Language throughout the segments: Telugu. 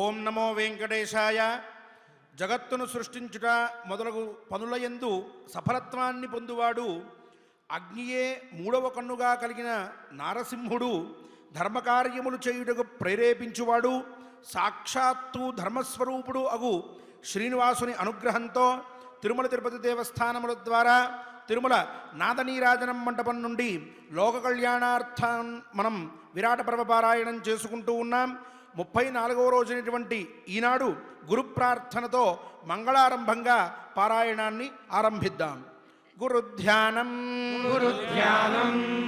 ఓం నమో వెంకటేశాయ. జగత్తును సృష్టించుట మొదలగు పనులయందు సఫలత్వాన్ని పొందువాడు, అగ్నియే మూడవ కన్నుగా కలిగిన నారసింహుడు, ధర్మకార్యములు చేయుటకు ప్రేరేపించువాడు, సాక్షాత్తు ధర్మస్వరూపుడు అగు శ్రీనివాసుని అనుగ్రహంతో తిరుమల తిరుపతి దేవస్థానముల ద్వారా తిరుమల నాదనీరాజనం మంటపం నుండి లోక కళ్యాణార్థం మనం విరాట పర్వ పారాయణం చేసుకుంటూ ఉన్నాం. 34వ రోజునటువంటి ఈనాడు గురు ప్రార్థనతో మంగళారంభంగా పారాయణాన్ని ఆరంభిద్దాం. గురుధ్యానం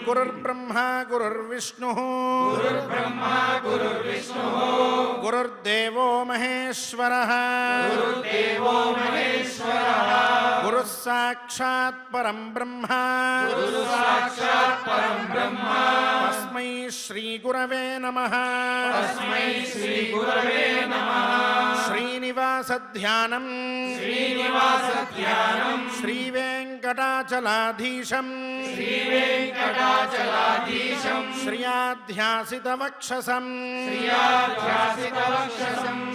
గురుర్బ్రహ్మ గురుర్విష్ణుః గురుర్దేవో మహేశ్వరః గురుః సాక్షాత్ పరం బ్రహ్మ తస్మై శ్రీ గురవే నమః. శ్రీనివాస ధ్యానం శ్రీ వెంకటాచలాధీశం శ్రియాధ్యాసిత వక్షసం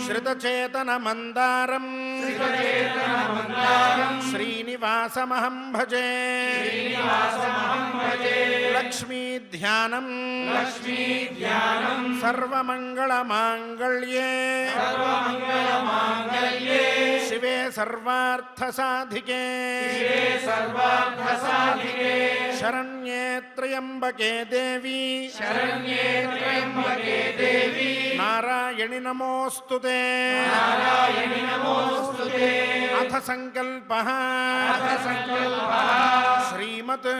శ్రుతచేతన మందారం శ్రీనివాసమహం భజే. లక్ష్మీ ధ్యానం సర్వమంగళమాంగళ్యే శివే సర్వార్థసాధికే శరణ్యే త్రయంబకే దేవి నారాయణి నమోస్తుతే. అథ సంకల్పః శ్రీమత్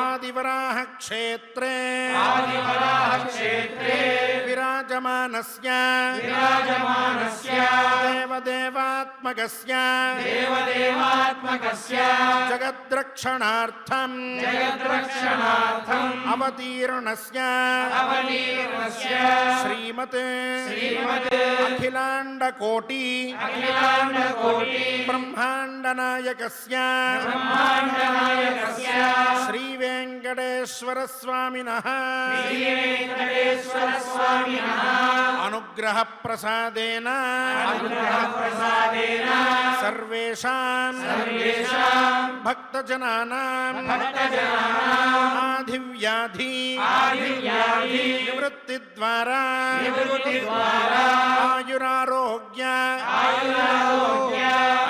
ఆదివరాహ క్షేత్రే విరాజమానస్య దేవదేవాత్మకస్య జగద్రక్షణార్థం అవతీర్ణస్య శ్రీమత్ అఖిలాండకోటి బ్రహ్మాండనాయకస్య శ్రీ వెంకటేశ్వర స్వామినః అనుగ్రహ ప్రసాదేన సర్వేషాం భక్తజనానాం ఆధివ్యాధి నివృత్తి ద్వారా ఆయురారోగ్య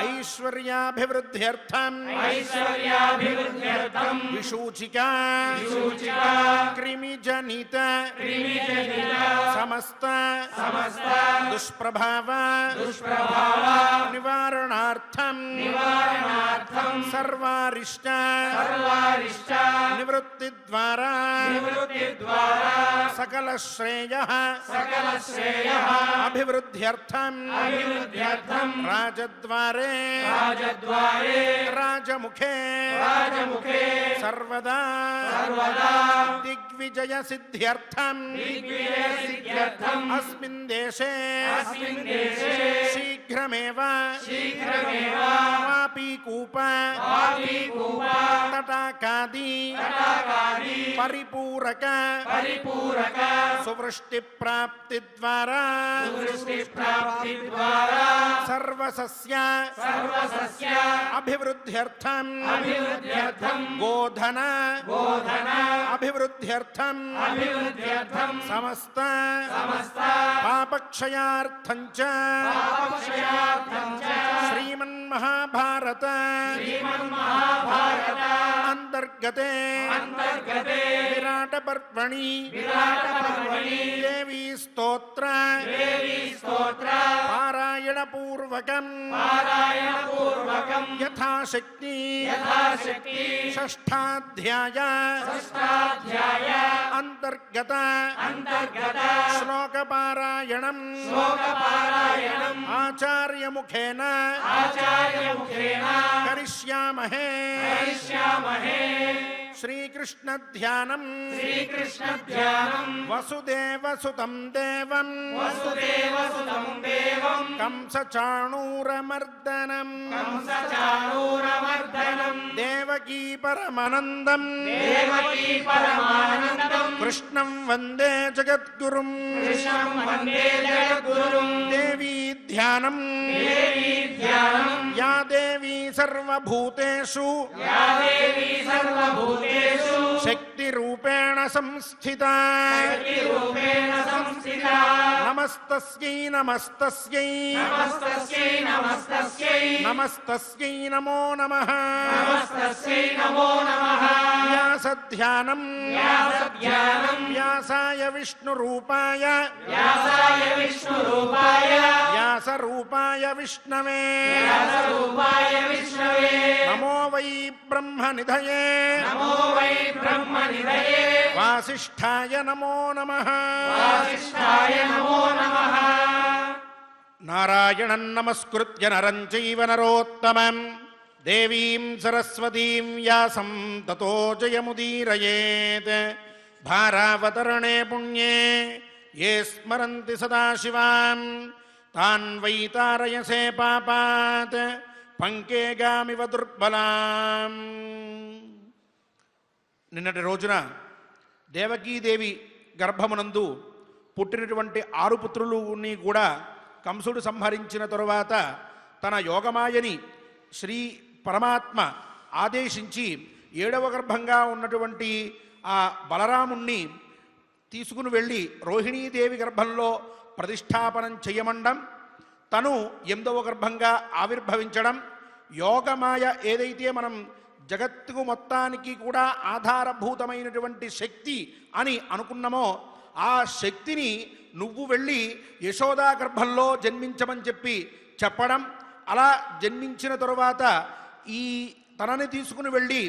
ఐశ్వర్యాభివృద్ధ్యర్థం విశూచికా క్రిమిజనిత సమస్త దుష్ప్రభావ నివారణార్థం సర్వారిష్ట నివృత్తి ద్వారా సకల శ్రేయః అభివృద్ధ్యర్థం రాజద్వారే రాజముఖే సర్వదా దిగ్విజయ సిద్ధ్యర్థం అస్మిన్ దేశే శీఘ్రమేవ వాపీకూప తటాకాది పరిపూరక సువృష్టి ప్రాప్తి ద్వారా సర్వసస్య అభివృద్ధ్యర్థం గోధన అభివృద్ధ్యర్థం సమస్త పాపక్షయార్థం చ శ్రీమన్మహాభారత అంతర్గతే విరాట పర్వణి దేవీ స్తోత్ర పారాయణ పూర్వకం యథాశక్తి షష్ఠాధ్యాయ అంతర్గత శ్లోక పారాయణం ఆచార్యముఖేన కరిష్యామహే. శ్రీకృష్ణ శ్రీకృష్ణ ధ్యానం వసుదేవసుతం దేవం కంసచాణూరమర్దనం దేవకీ పరమానందం కృష్ణం వందే జగద్గురుం దేవీ ధ్యానం యా దేవీ సర్వభూతేషు శక్తి రూపేణ సంస్థితా నమస్తస్యై నమస్తస్యై నమస్తస్యై నమో నమః వ్యాసధ్యానం వ్యాసాయ విష్ణురూపాయ వ్యాసరూపాయ విష్ణవే నమో వై బ్రహ్మనిధయే వాసిష్ఠాయ నమో నమః నారాయణం నమస్కృత్య నరం చైవ నరోత్తమం దేవీం సరస్వతీం వ్యాసం తతో జయముదీరయేత్ భారావతరణే పుణ్యే ఏ స్మరంతి సదాశివాం తాన్ వై తారయసే పాపాత్ పంకేగామివ దుర్బలాం. నిన్నటి రోజున దేవకీదేవి గర్భమునందు పుట్టినటువంటి 6 పుత్రులని కూడా కంసుడు సంహరించిన తరువాత తన యోగమాయని శ్రీ పరమాత్మ ఆదేశించి 7వ గర్భంగా ఉన్నటువంటి ఆ బలరాముణ్ణి తీసుకుని వెళ్ళి రోహిణీదేవి గర్భంలో ప్రతిష్టాపనం చేయమండం, తను 8వ గర్భంగా ఆవిర్భవించడం, యోగమాయ ఏదైతే మనం జగత్తుకు మొత్తానికి కూడా ఆధారభూతమైనటువంటి శక్తి అని అనుకున్నామో ఆ శక్తిని నువ్వు వెళ్ళి యశోదా గర్భంలో జన్మించమని చెప్పడం, అలా జన్మించిన తరువాత ఈ తనని తీసుకుని వెళ్ళి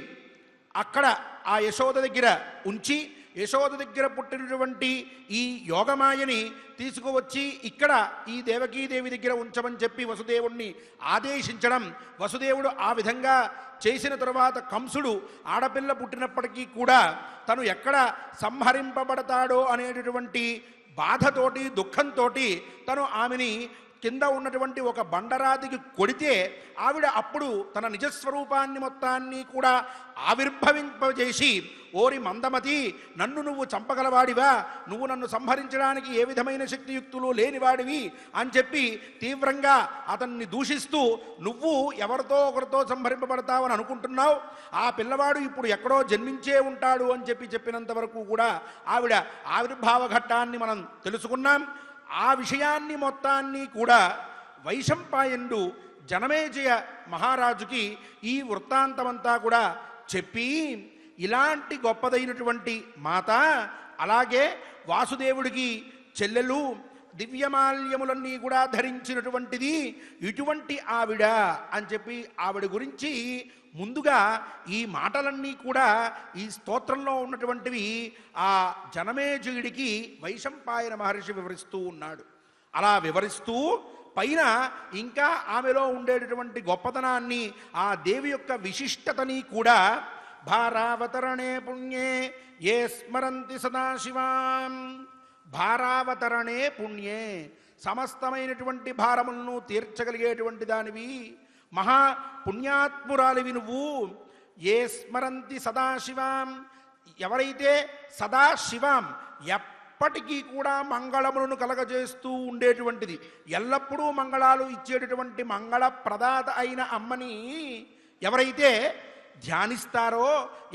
అక్కడ ఆ యశోద దగ్గర ఉంచి యశోద దగ్గర పుట్టినటువంటి ఈ యోగమాయని తీసుకువచ్చి ఇక్కడ ఈ దేవకీదేవి దగ్గర ఉంచమని చెప్పి వసుదేవుణ్ణి ఆదేశించడం. వసుదేవుడు ఆ విధంగా చేసిన తరువాత కంసుడు ఆడపిల్ల పుట్టినప్పటికీ కూడా తను ఎక్కడ సంహరింపబడతాడో అనేటటువంటి బాధతోటి దుఃఖంతో తను ఆమెని కింద ఉన్నటువంటి ఒక బండరాతికి కొడితే ఆవిడ అప్పుడు తన నిజస్వరూపాన్ని మొత్తాన్ని కూడా ఆవిర్భవింపజేసి, ఓరి మందమతి, నన్ను నువ్వు చంపగలవాడివా, నువ్వు నన్ను సంహరించడానికి ఏ విధమైన శక్తియుక్తులు లేనివాడివి అని చెప్పి తీవ్రంగా అతన్ని దూషిస్తూ, నువ్వు ఎవరితో ఒకరితో సంహరింపబడతావని అనుకుంటున్నావు, ఆ పిల్లవాడు ఇప్పుడు ఎక్కడో జన్మించే ఉంటాడు అని చెప్పినంత వరకు కూడా ఆవిడ ఆవిర్భావ ఘట్టాన్ని మనం తెలుసుకున్నాం. ఆ విషయాన్ని మొత్తాన్ని కూడా వైశంపాయనుడు జనమేజయ మహారాజుకి ఈ వృత్తాంతమంతా కూడా చెప్పి, ఇలాంటి గొప్పదైనటువంటి మాత, అలాగే వాసుదేవుడికి చెల్లెలు, దివ్యమాల్యములన్నీ కూడా ధరించినటువంటిది ఇటువంటి ఆవిడ అని చెప్పి ఆవిడ గురించి ముందుగా ఈ మాటలన్నీ కూడా ఈ స్తోత్రంలో ఉన్నటువంటివి ఆ జనమేజయుడికి వైశంపాయన మహర్షి వివరిస్తూ ఉన్నాడు. అలా వివరిస్తూ పైన ఇంకా ఆమెలో ఉండేటటువంటి గొప్పతనాన్ని, ఆ దేవి యొక్క విశిష్టతని కూడా భారావతరణే పుణ్యే ఏ స్మరంతి సదాశివాం. భారావతరణే పుణ్యే, సమస్తమైనటువంటి భారములను తీర్చగలిగేటువంటి దానివి, మహా పుణ్యాత్మురాలివి నువ్వు. ఏ స్మరంతి సదాశివాం, ఎవరైతే సదాశివాం ఎప్పటికీ కూడా మంగళములను కలగజేస్తూ ఉండేటువంటిది, ఎల్లప్పుడూ మంగళాలు ఇచ్చేటటువంటి మంగళ ప్రదాత అయిన అమ్మని ఎవరైతే ధ్యానిస్తారో,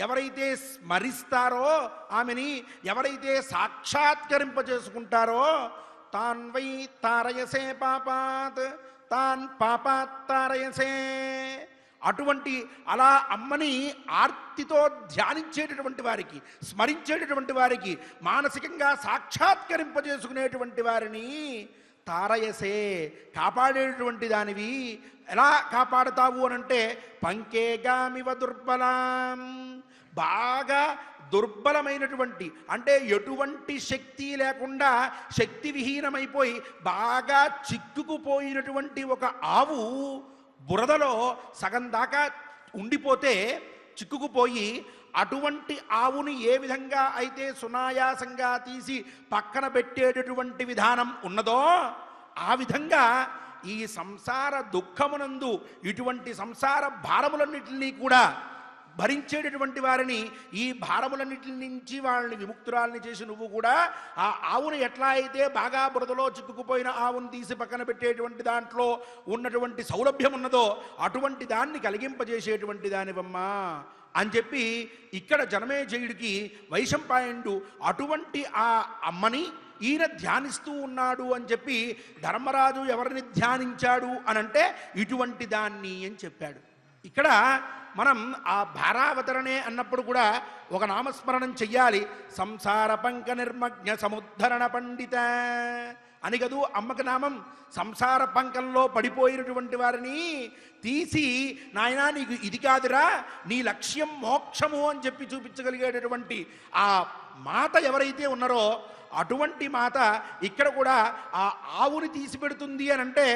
ఎవరైతే స్మరిస్తారో, ఆమెని ఎవరైతే సాక్షాత్కరింపజేసుకుంటారో, తాన్ వై తారయసే పాపాత్, తాన్ పాపాత్ తారయసే. అటువంటి అలా అమ్మని ఆర్తితో ధ్యానించేటటువంటి వారికి, స్మరించేటటువంటి వారికి, మానసికంగా సాక్షాత్కరింపజేసుకునేటువంటి వారిని తారయసే, కాపాడేటువంటి దానివి. ఎలా కాపాడతావు అనంటే పంకేగామివ దుర్బలాం, బాగా దుర్బలమైనటువంటి, అంటే ఎటువంటి శక్తి లేకుండా శక్తి విహీనమైపోయి బాగా చిక్కుకుపోయినటువంటి ఒక ఆవు బురదలో సగం దాకా ఉండిపోతే చిక్కుకుపోయి అటువంటి ఆవుని ఏ విధంగా అయితే సునాయాసంగా తీసి పక్కన పెట్టేటటువంటి విధానం ఉన్నదో ఆ విధంగా ఈ సంసార దుఃఖమునందు ఇటువంటి సంసార భారములన్నిటినీ కూడా భరించేటటువంటి వారిని ఈ భారములన్నిటి నుంచి వాళ్ళని విముక్తురాలని చేసి నువ్వు కూడా ఆ ఆవును ఎట్లా అయితే బాగా బురదలో చిక్కుకుపోయిన ఆవును తీసి పక్కన పెట్టేటువంటి దాంట్లో ఉన్నటువంటి సౌలభ్యం ఉన్నదో అటువంటి దాన్ని కలిగింపజేసేటువంటి దానివమ్మా అని చెప్పి ఇక్కడ జనమేజయుడికి వైశంపాయనుడు అటువంటి ఆ అమ్మని ఈయన ధ్యానిస్తూ ఉన్నాడు అని చెప్పి ధర్మరాజు ఎవరిని ధ్యానించాడు అనంటే ఇటువంటి దాన్ని అని చెప్పాడు. ఇక్కడ మనం ఆ భారావతరణే అన్నప్పుడు కూడా ఒక నామస్మరణం చెయ్యాలి. సంసార పంక నిర్మజ్ఞ సముద్ధరణ పండిత అని కదూ అమ్మకి నామం. సంసార పంకంలో పడిపోయినటువంటి వారిని తీసి నాయనా నీకు ఇది కాదురా నీ లక్ష్యం మోక్షము అని చెప్పి చూపించగలిగేటటువంటి ఆ మాత ఎవరైతే ఉన్నారో అటువంటి మాత ఇక్కడ కూడా ఆ ఆవుని తీసి పెడుతుంది అని అంటే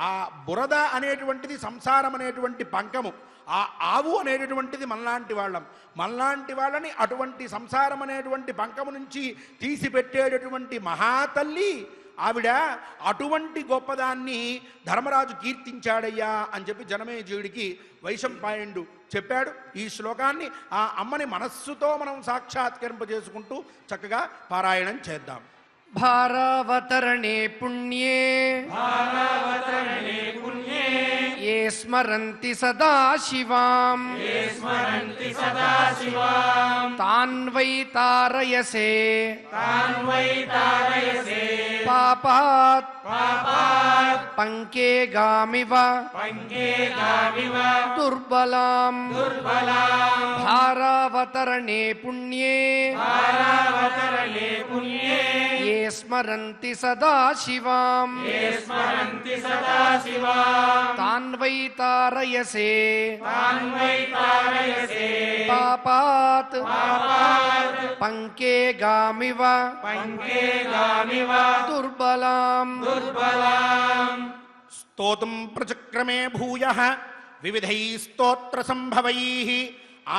ఆ బురద అనేటువంటిది సంసారం అనేటువంటి పంకము, ఆ ఆవు అనేటటువంటిది మనలాంటి వాళ్ళని అటువంటి సంసారం అనేటువంటి పంకము నుంచి తీసిపెట్టేటటువంటి మహాతల్లి ఆవిడ. అటువంటి గొప్పదాన్ని ధర్మరాజు కీర్తించాడయ్యా అని చెప్పి జనమేజయుడికి వైశంపాయనుడు చెప్పాడు. ఈ శ్లోకాన్ని ఆ అమ్మని మనస్సుతో మనం సాక్షాత్కరింపజేసుకుంటూ చక్కగా పారాయణం చేద్దాం. భారావతరణే పుణ్యే ये स्मरन्ति सदा शिवां तान् वै तारयसे पापात् पंके गामिव दुर्बलां भारावतरणे पुण्ये ये स्मरन्ति सदा शिवां तान् वै तारयसे पापात् पंके गामिव दुर्बलां स्तोतुं प्रचक्रमे भूयः विविधैः स्तोत्र संभवैः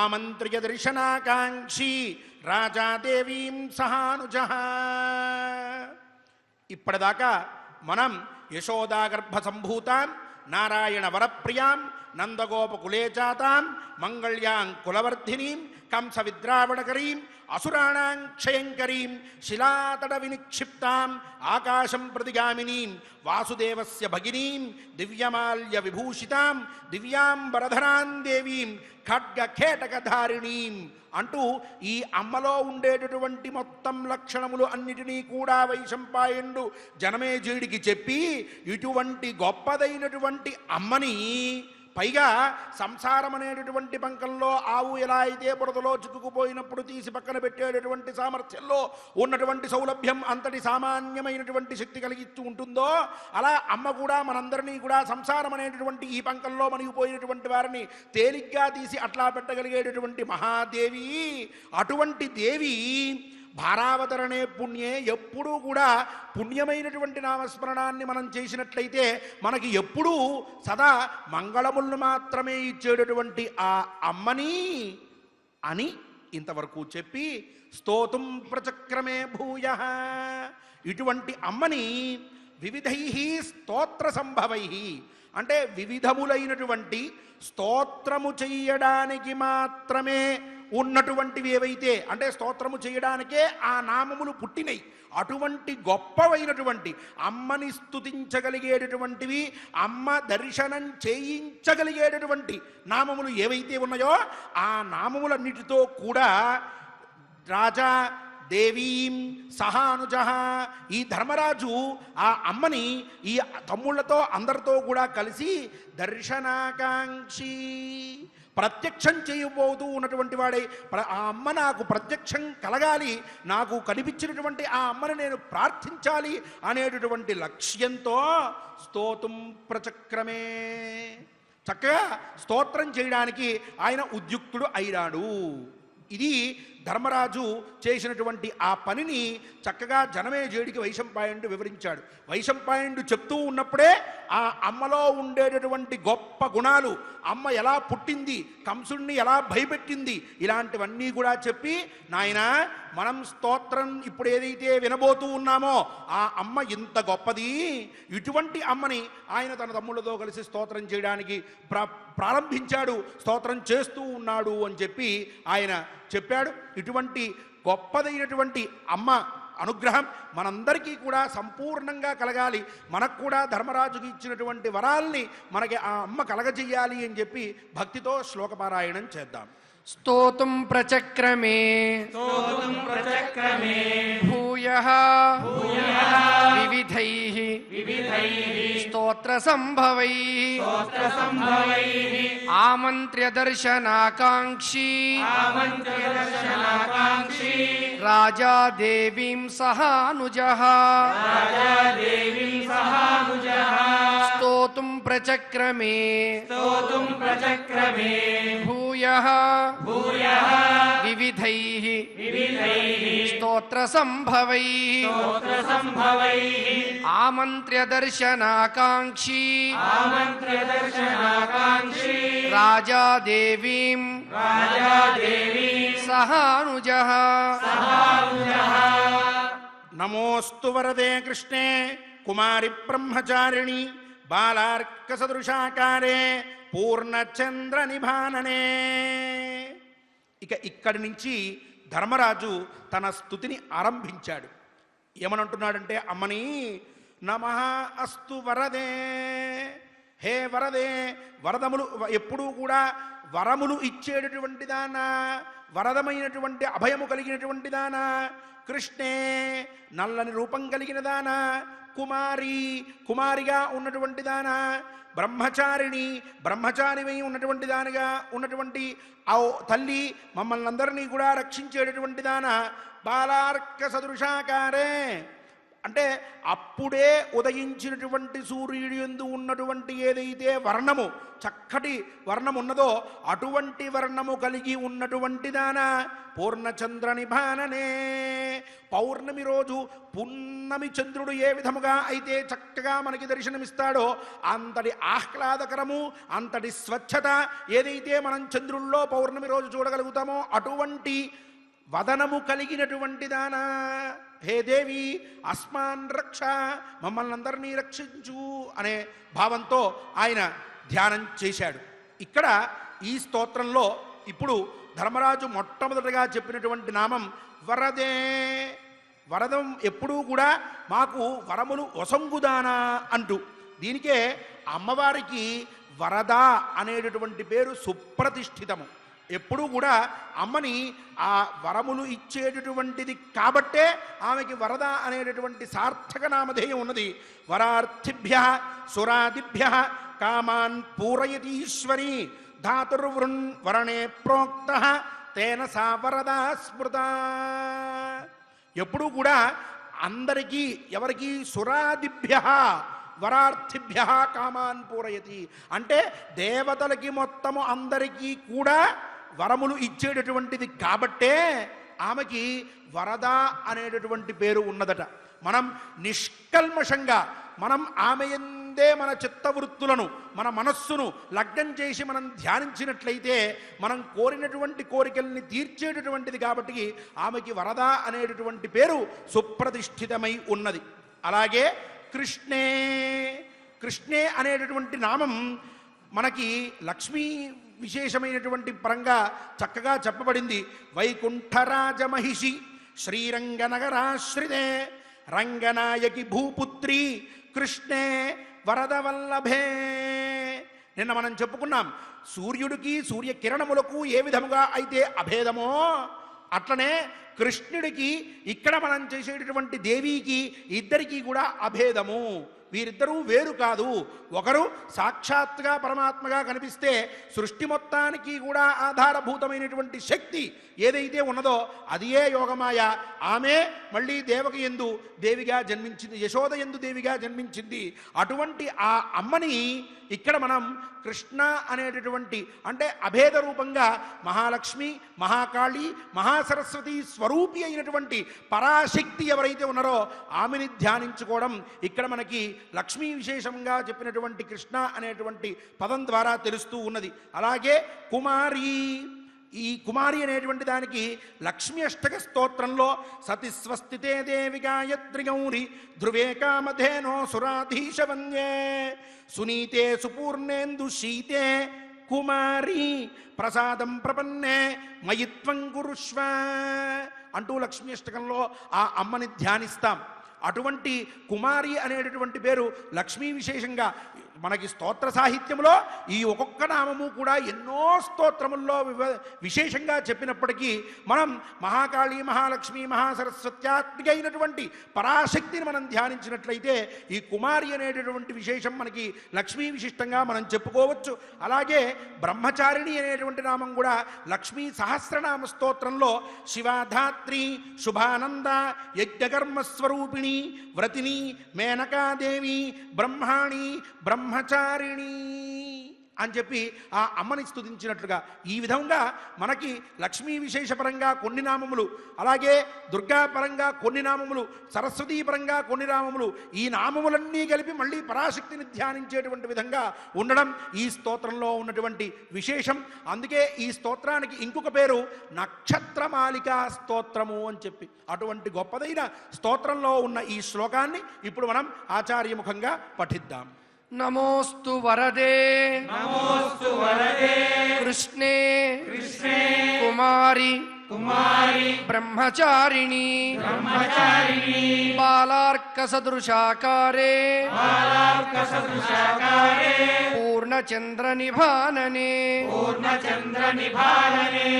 आमन्त्र्य दर्शनाकांक्षी राजा देवीं सहानुजः. ఇప్పటిదాకా మనం యశోదాగర్భ సంభూతాం నారాయణ వరప్రియాం నందగోపకులేజాతాం మంగళ్యాం కులవర్ధినీం కంస విద్రావణకరీం అసురాణాం క్షయంకరీం శిలాతడ వినిక్షిప్తాం ఆకాశం ప్రతిగామినీం వాసుదేవస్య భగినీం దివ్యమాల్య విభూషితాం దివ్యాంబరధరాం దేవీం ఖడ్గఖేటకధారిణీం అంటూ ఈ అమ్మలో ఉండేటటువంటి మొత్తం లక్షణములు అన్నిటినీ కూడా వైశంపాయనుడు జనమేజయుడికి చెప్పి ఇటువంటి గొప్పదైనటువంటి అమ్మని పైగా సంసారం అనేటటువంటి పంకంలో ఆవు ఎలా అయితే బురదలో చిక్కుకుపోయినప్పుడు తీసి పక్కన పెట్టేటటువంటి సామర్థ్యంలో ఉన్నటువంటి సౌలభ్యం అంతటి సామాన్యమైనటువంటి శక్తి కలిగిస్తూ ఉంటుందో అలా అమ్మ కూడా మనందరినీ కూడా సంసారం అనేటటువంటి ఈ పంకంలో మనిగిపోయినటువంటి వారిని తేలిగ్గా తీసి అట్లా పెట్టగలిగేటటువంటి మహాదేవి. అటువంటి దేవి భారావతరణే పుణ్యే ఎప్పుడూ కూడా పుణ్యమైనటువంటి నామస్మరణాన్ని మనం చేసినట్లయితే మనకి ఎప్పుడూ సదా మంగళములను మాత్రమే ఇచ్చేటటువంటి ఆ అమ్మని అని ఇంతవరకు చెప్పి స్తోతుం ప్రచక్రమే భూయః ఇటువంటి అమ్మని వివిధై స్తోత్ర సంభవై అంటే వివిధములైనటువంటి స్తోత్రము చెయ్యడానికి మాత్రమే ఉన్నటువంటివి ఏవైతే అంటే స్తోత్రము చేయడానికే ఆ నామములు పుట్టినయి అటువంటి గొప్పవైనటువంటి అమ్మని స్తుతించగలిగేటటువంటివి అమ్మ దర్శనం చేయించగలిగేటటువంటి నామములు ఏవైతే ఉన్నాయో ఆ నామములన్నిటితో కూడా రాజా దేవీం సహానుజ ఈ ధర్మరాజు ఆ అమ్మని ఈ తమ్ముళ్లతో అందరితో కూడా కలిసి దర్శనాకాంక్షి ప్రత్యక్షం చేయబోతూ ఉన్నటువంటి వాడే ఆ అమ్మ నాకు ప్రత్యక్షం కలగాలి, నాకు కనిపించినటువంటి ఆ అమ్మని నేను ప్రార్థించాలి అనేటటువంటి లక్ష్యంతో స్తోతుం ప్రచక్రమే చక్కగా స్తోత్రం చేయడానికి ఆయన ఉద్యుక్తుడు అయినాడు. ఇది ధర్మరాజు చేసినటువంటి ఆ పనిని చక్కగా జనమేజయుడికి వైశంపాయనుడు వివరించాడు. వైశంపాయనుడు చెప్తూ ఉన్నప్పుడే ఆ అమ్మలో ఉండేటటువంటి గొప్ప గుణాలు, అమ్మ ఎలా పుట్టింది, కంసుడిని ఎలా భయపెట్టింది, ఇలాంటివన్నీ కూడా చెప్పి, నాయనా మనం స్తోత్రం ఇప్పుడు ఏదైతే వినబోతూ ఉన్నామో ఆ అమ్మ ఇంత గొప్పది, ఇటువంటి అమ్మని ఆయన తన తమ్ముళ్ళతో కలిసి స్తోత్రం చేయడానికి ప్రారంభించాడు, స్తోత్రం చేస్తూ ఉన్నాడు అని చెప్పి ఆయన చెప్పాడు. ఇటువంటి గొప్పదైనటువంటి అమ్మ అనుగ్రహం మనందరికీ కూడా సంపూర్ణంగా కలగాలి, మనకు కూడా ధర్మరాజుకి ఇచ్చినటువంటి వరాల్ని మనకి ఆ అమ్మ కలగజేయాలి అని చెప్పి భక్తితో శ్లోకపారాయణం చేద్దాం. స్తోతుం ప్రచక్రమే భూయః వివిధైః స్తోత్ర సంభవైః ఆమంత్ర్య దర్శనాకాంక్షీ రాజా దేవీం సహానుజః స్తోతుం ప్రచక్రమే భూయః వివిధైః స్తోత్ర సంభవైః ఆమంత్ర్య దర్శనాకాంక్షీ రాజా దేవీం సహానుజః. నమోస్తు వరదే కృష్ణే కుమారి బ్రహ్మచారిణి బాలార్క సదృశాకారే పూర్ణచంద్ర నిభాననే. ఇక ఇక్కడి నుంచి ధర్మరాజు తన స్తుతిని ఆరంభించాడు. ఏమనంటున్నాడంటే, అమ్మని నమః అస్తు వరదే, హే వరదే, వరదములు ఎప్పుడూ కూడా వరములు ఇచ్చేటటువంటి దానా, వరదమైనటువంటి అభయము కలిగినటువంటి దానా, కృష్ణే నల్లని రూపం కలిగిన దానా, కుమారి కుమారిగా ఉన్నటువంటి దానా, బ్రహ్మచారిణి బ్రహ్మచారివై ఉన్నటువంటి దానిగా ఉన్నటువంటి ఆ తల్లి, మమ్మల్ని అందరినీ కూడా రక్షించేటటువంటి దాన, బాలార్క సదృశాకారే అంటే అప్పుడే ఉదయించినటువంటి సూర్యుడి యందు ఉన్నటువంటి ఏదైతే వర్ణము, చక్కటి వర్ణం ఉన్నదో అటువంటి వర్ణము కలిగి ఉన్నటువంటి దాన, పూర్ణచంద్ర నిభాననే. పౌర్ణమి రోజు పున్నమి చంద్రుడు ఏ విధముగా అయితే చక్కగా మనకి దర్శనమిస్తాడో అంతటి ఆహ్లాదకరము, అంతటి స్వచ్ఛత ఏదైతే మనం చంద్రుల్లో పౌర్ణమి రోజు చూడగలుగుతామో అటువంటి వదనము కలిగినటువంటి దానా, హే దేవి అస్మాన్ రక్ష, మమ్మల్ని అందరినీ రక్షించు అనే భావంతో ఆయన ధ్యానం చేశాడు. ఇక్కడ ఈ స్తోత్రంలో ఇప్పుడు ధర్మరాజు మొట్టమొదటిగా చెప్పినటువంటి నామం వరదే. వరదం ఎప్పుడూ కూడా మాకు వరములు వసంగుదానా అంటూ, దీనికే అమ్మవారికి వరద అనేటటువంటి పేరు సుప్రతిష్ఠితము. ఎప్పుడూ కూడా అమ్మని ఆ వరములు ఇచ్చేటటువంటిది కాబట్టే ఆమెకి వరద అనేటటువంటి సార్థక నామధేయం ఉన్నది. వరార్థిభ్య సురాదిభ్య కామాన్ పూరయతి ఈశ్వరి ధాతుర్వృన్ వరణే ప్రోక్త తేన సా వరదా స్మృత. ఎప్పుడూ కూడా అందరికీ ఎవరికి సురాదిభ్య వరార్థిభ్య కామాన్ పూరయతి అంటే దేవతలకి మొత్తము అందరికీ కూడా వరములు ఇచ్చేటటువంటిది కాబట్టే ఆమెకి వరద అనేటటువంటి పేరు ఉన్నదట. మనం నిష్కల్మషంగా మనం ఆమె ఎందే మన చిత్తవృత్తులను మన మనస్సును లగ్నం చేసి మనం ధ్యానించినట్లయితే మనం కోరినటువంటి కోరికల్ని తీర్చేటటువంటిది కాబట్టి ఆమెకి వరద అనేటటువంటి పేరు సుప్రతిష్ఠితమై ఉన్నది. అలాగే కృష్ణే, కృష్ణే అనేటటువంటి నామం మనకి లక్ష్మీ విశేషమైనటువంటి పరంగా చక్కగా చెప్పబడింది. వైకుంఠరాజమహిషి శ్రీరంగనగరాశ్రితే రంగనాయకి భూపుత్రి కృష్ణే వరదవల్లభే. నిన్న మనం చెప్పుకున్నాం, సూర్యుడికి సూర్యకిరణములకు ఏ విధముగా అయితే అభేదమో అట్లనే కృష్ణుడికి ఇక్కడ మనం చేసేటటువంటి దేవికి ఇద్దరికీ కూడా అభేదము. వీరిద్దరూ వేరు కాదు. ఒకరు సాక్షాత్తుగా పరమాత్మగా కనిపిస్తే సృష్టి మొత్తానికి కూడా ఆధారభూతమైనటువంటి శక్తి ఏదైతే ఉన్నదో అదియే యోగమాయ. ఆమె మళ్ళీ దేవకి యందు దేవిగా జన్మించింది, యశోద యందు దేవిగా జన్మించింది. అటువంటి ఆ అమ్మని ఇక్కడ మనం కృష్ణ అనేటటువంటి అంటే అభేద రూపంగా మహాలక్ష్మి, మహాకాళి, మహాసరస్వతి స్వరూపి అయినటువంటి పరాశక్తి ఎవరైతే ఉన్నారో ఆమెని ధ్యానించుకోవడం ఇక్కడ మనకి లక్ష్మీ విశేషంగా చెప్పినటువంటి కృష్ణ అనేటువంటి పదం ద్వారా తెలుస్తూ ఉన్నది. అలాగే కుమారి, ఈ కుమారి అనేటువంటి దానికి లక్ష్మీ అష్టక స్తోత్రంలో సతి స్వస్తితే దేవి గాయత్రి గౌరి ధ్రువే కామధేనో సురాధీశవన్యే సునీతే సుపూర్ణేందు శీతే కుమారి ప్రసాదం ప్రపన్నే మయిత్వం కురుష్వ అంటూ లక్ష్మీ అష్టకంలో ఆ అమ్మని ధ్యానిస్తాం. అటువంటి కుమారి అనేటటువంటి పేరు లక్ష్మీ విశేషంగా మనకి స్తోత్ర సాహిత్యంలో ఈ ఒక్కొక్క నామము కూడా ఎన్నో స్తోత్రముల్లో విశేషంగా చెప్పినప్పటికీ మనం మహాకాళి, మహాలక్ష్మి, మహాసరస్వత్యాత్మిక అయినటువంటి పరాశక్తిని మనం ధ్యానించినట్లయితే ఈ కుమారి అనేటటువంటి విశేషం మనకి లక్ష్మీ విశిష్టంగా మనం చెప్పుకోవచ్చు. అలాగే బ్రహ్మచారిణి అనేటువంటి నామం కూడా లక్ష్మీ సహస్రనామ స్తోత్రంలో శివాధాత్రి, శుభానంద, యజ్ఞకర్మస్వరూపిణి, వ్రతిని, మేనకాదేవి, బ్రహ్మాణి, బ్రహ్మచారిణి అని చెప్పి ఆ అమ్మని స్తుతించినట్లుగా ఈ విధంగా మనకి లక్ష్మీ విశేషపరంగా కొన్ని నామములు, అలాగే దుర్గా పరంగా కొన్ని నామములు, సరస్వతీ పరంగా కొన్ని నామములు, ఈ నామములన్నీ కలిపి మళ్ళీ పరాశక్తిని ధ్యానించేటువంటి విధంగా ఉండడం ఈ స్తోత్రంలో ఉన్నటువంటి విశేషం. అందుకే ఈ స్తోత్రానికి ఇంకొక పేరు నక్షత్రమాలికా స్తోత్రము అని చెప్పి. అటువంటి గొప్పదైన స్తోత్రంలో ఉన్న ఈ శ్లోకాన్ని ఇప్పుడు మనం ఆచార్యముఖంగా పఠిద్దాం. నమోస్తు వరదే నమోస్తు వరదే కృష్ణే కృష్ణే కుమారి కుమారి బ్రహ్మచారిణి బ్రహ్మచారిణి బాలార్క సదృశాకారే బాలార్క సదృశాకారే పూర్ణచంద్ర నిభాననే పూర్ణచంద్ర నిభాననే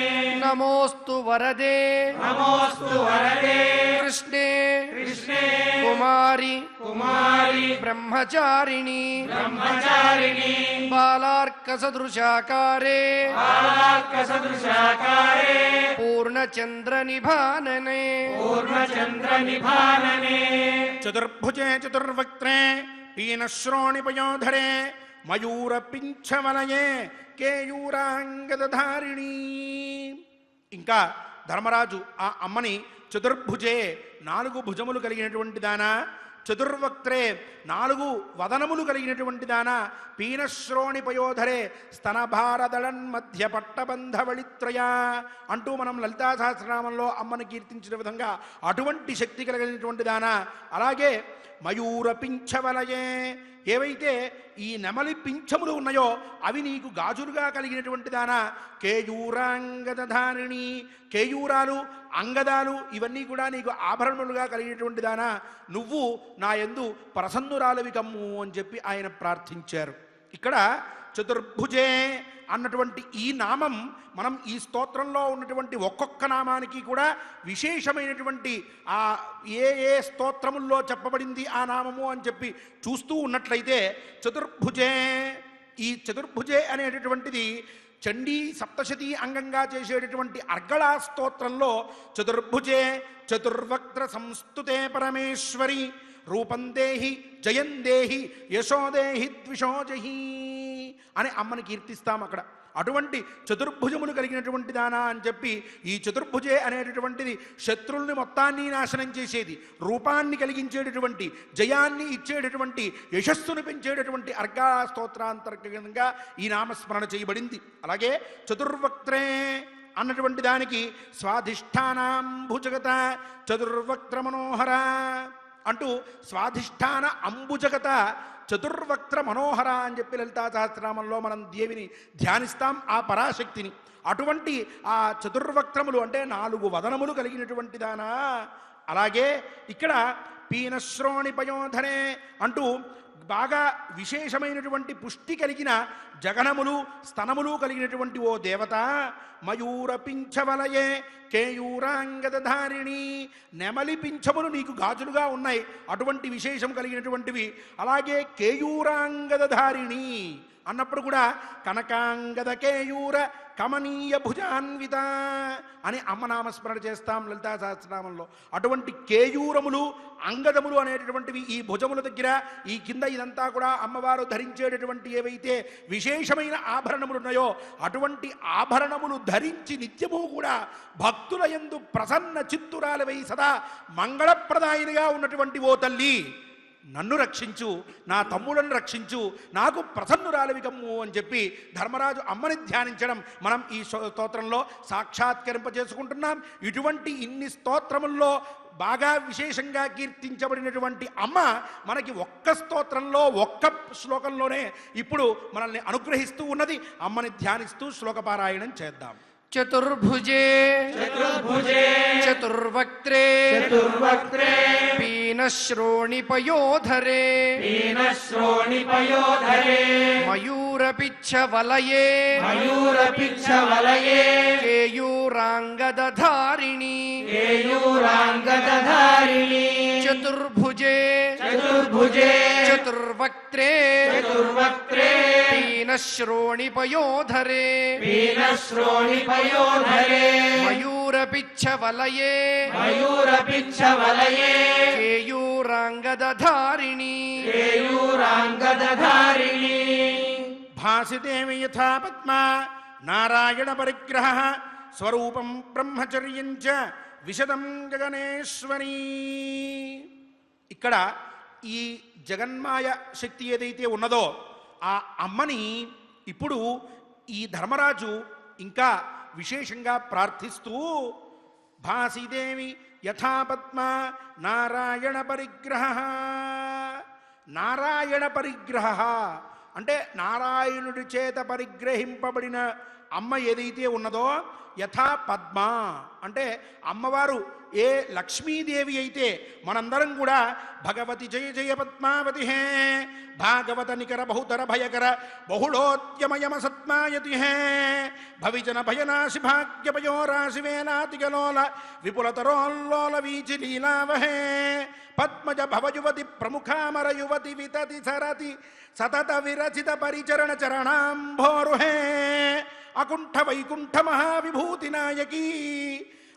నమోస్తు వరదే నమోస్తు వరదే కృష్ణే కృష్ణే కుమారి కుమారి బ్రహ్మచారిణి బ్రహ్మచారిణి బాలార్క సదృశాకారే బాలార్క సదృశాకారే పూర్ణచంద్ర నిభాననే పూర్ణచంద్ర నిభాననే చతుర్భుజే చతుర్వక్త్రే పీనశ్రోణిపయోధరే మయూర పింఛవలయే కేయూరాంగదధారిణి. ఇంకా ధర్మరాజు ఆ అమ్మని చతుర్భుజే 4 భుజములు కలిగినటువంటి దానా, చతుర్వక్త్రే 4 వదనములు కలిగినటువంటి దానా, పీనశ్రోణి పయోధరే స్తనభారదళన్ మధ్య పట్టబంధవళిత్రయ అంటూ మనం లలితా సహస్రనామంలో అమ్మను కీర్తించిన విధంగా అటువంటి శక్తి కలిగినటువంటి దానా. అలాగే మయూర పింఛవలయే, ఏవైతే ఈ నెమలి పింఛములు ఉన్నాయో అవి నీకు గాజులుగా కలిగినటువంటి దానా. కేయూరాంగదధారిణి, కేయూరాలు, అంగదాలు ఇవన్నీ కూడా నీకు ఆభరణములుగా కలిగినటువంటి దానా, నువ్వు నా యందు ప్రసన్నురాలవి కమ్ము అని చెప్పి ఆయన ప్రార్థించారు. ఇక్కడ చతుర్భుజే అన్నటువంటి ఈ నామం మనం ఈ స్తోత్రంలో ఉన్నటువంటి ఒక్కొక్క నామానికి కూడా విశేషమైనటువంటి ఆ ఏ స్తోత్రముల్లో చెప్పబడింది ఆ నామము అని చెప్పి చూస్తూ ఉన్నట్లయితే చతుర్భుజే, ఈ చతుర్భుజే అనేటటువంటిది చండీ సప్తశతీ అంగంగా చేసేటటువంటి అర్గళా స్తోత్రంలో చతుర్భుజే చతుర్వక్త్ర సంస్తుతే పరమేశ్వరి రూపం దేహి జయం దేహి యశోదేహి ద్విషోజహి అని అమ్మని కీర్తిస్తాం అక్కడ. అటువంటి చతుర్భుజములు కలిగినటువంటి దానా అని చెప్పి ఈ చతుర్భుజే అనేటటువంటిది శత్రుల్ని మొత్తాన్ని నాశనం చేసేది, రూపాన్ని కలిగించేటటువంటి, జయాన్ని ఇచ్చేటటువంటి, యశస్సును పెంచేటటువంటి అర్గా స్తోత్రాంతర్గతంగా ఈ నామస్మరణ చేయబడింది. అలాగే చతుర్వక్త్రే అన్నటువంటి దానికి స్వాధిష్టానాంబుజగత చతుర్వక్త్ర మనోహర అంటూ స్వాధిష్టాన అంబుజగత చతుర్వక్త్ర మనోహర అని చెప్పి లలితా సహస్రనామంలో మనం దేవిని ధ్యానిస్తాం, ఆ పరాశక్తిని. అటువంటి ఆ చతుర్వక్త్రములు అంటే 4 వదనములు కలిగినటువంటి దానా. అలాగే ఇక్కడ పీనశ్రోణి పయోధనే అంటూ బాగా విశేషమైనటువంటి పుష్టి కలిగిన జగనములు స్తనములు కలిగినటువంటి ఓ దేవత, మయూర పింఛవలయే కేయూరాంగదధారిణి, నెమలి పింఛములు నీకు గాజులుగా ఉన్నాయి, అటువంటి విశేషం కలిగినటువంటివి. అలాగే కేయూరాంగదధారిణి అన్నప్పుడు కూడా కనకాంగద కేయూర కమనీయ భుజాన్విత అని అమ్మనామస్మరణ చేస్తాం లలితా సహస్రనామంలో. అటువంటి కేయూరములు అంగదములు అనేటటువంటివి ఈ భుజముల దగ్గర, ఈ కింద ఇదంతా కూడా అమ్మవారు ధరించేటటువంటి ఏవైతే విశేషమైన ఆభరణములు ఉన్నాయో అటువంటి ఆభరణములు ధరించి నిత్యము కూడా భక్తుల యందు ప్రసన్న చిత్తురాలవై సదా మంగళప్రదాయినిగా ఉన్నటువంటి ఓ తల్లి, నన్ను రక్షించు, నా తమ్ములను రక్షించు, నాకు ప్రసన్నురాలివికమ్ము అని చెప్పి ధర్మరాజు అమ్మని ధ్యానించడం మనం ఈ స్తోత్రంలో సాక్షాత్కరింపజేసుకుంటున్నాం. ఇటువంటి ఇన్ని స్తోత్రముల్లో బాగా విశేషంగా కీర్తించబడినటువంటి అమ్మ మనకి ఒక్క స్తోత్రంలో ఒక్క శ్లోకంలోనే ఇప్పుడు మనల్ని అనుగ్రహిస్తూ ఉన్నది. అమ్మని ధ్యానిస్తూ శ్లోకపారాయణం చేద్దాం. చతుర్భుజే చతుర్భుజే చతుర్వక్త్రే చతుర్వక్త్రే పీనశ్రోణిపయోధరే పీనశ్రోణిపయోధరే మయూరపిచ్చవలయే మయూరపిచ్చవలయే కేయూరాంగదధారిణి కేయూరాంగదధారిణి చతుర్భుజే చతుర్భుజే చతుర్వక్త్రే చతుర్వక్త్రే పీనశ్రోణిపయోధరే పీనశ్రోణిపయోధరే మయూరపిచ్చవలయే మయూరపిచ్చవలయే కేయూరాంగదధారిణి కేయూరాంగదధారిణి భాసిదేవి యథా పద్మా నారాయణ పరిగ్రహ స్వరూపం బ్రహ్మచర్యం చ విశదం గగనేశ్వరీ. ఇక్కడ ఈ జగన్మాయ శక్తి ఏదైతే ఉన్నదో ఆ అమ్మని ఇప్పుడు ఈ ధర్మరాజు ఇంకా విశేషంగా ప్రార్థిస్తూ, భాసిదేవి యథా పద్మా నారాయణ పరిగ్రహ. నారాయణ పరిగ్రహ అంటే నారాయణుడి చేత పరిగ్రహింపబడిన అమ్మ ఏదైతే ఉన్నదో, యథా పద్మ అంటే అమ్మవారు ఏ లక్ష్మీదేవి అయితే మనందరం కూడా భగవతి జయ జయ పద్మావతి హే భాగవత నికర బహుతర భయకర బహుళోద్యమయమ సత్మాయతి హే భవిజన భయనాశి భాగ్యపయోరాశివేలాతిగలోల విపులతరోల్లోల వీచి లీలావహే పద్మజ భవయువతి ప్రముఖామర యువతి వితతి సరతి సతత విరచిత పరిచరణ చరణాంభోరుహే అకుంఠ వైకుంఠ మహావిభూతి నాయకీ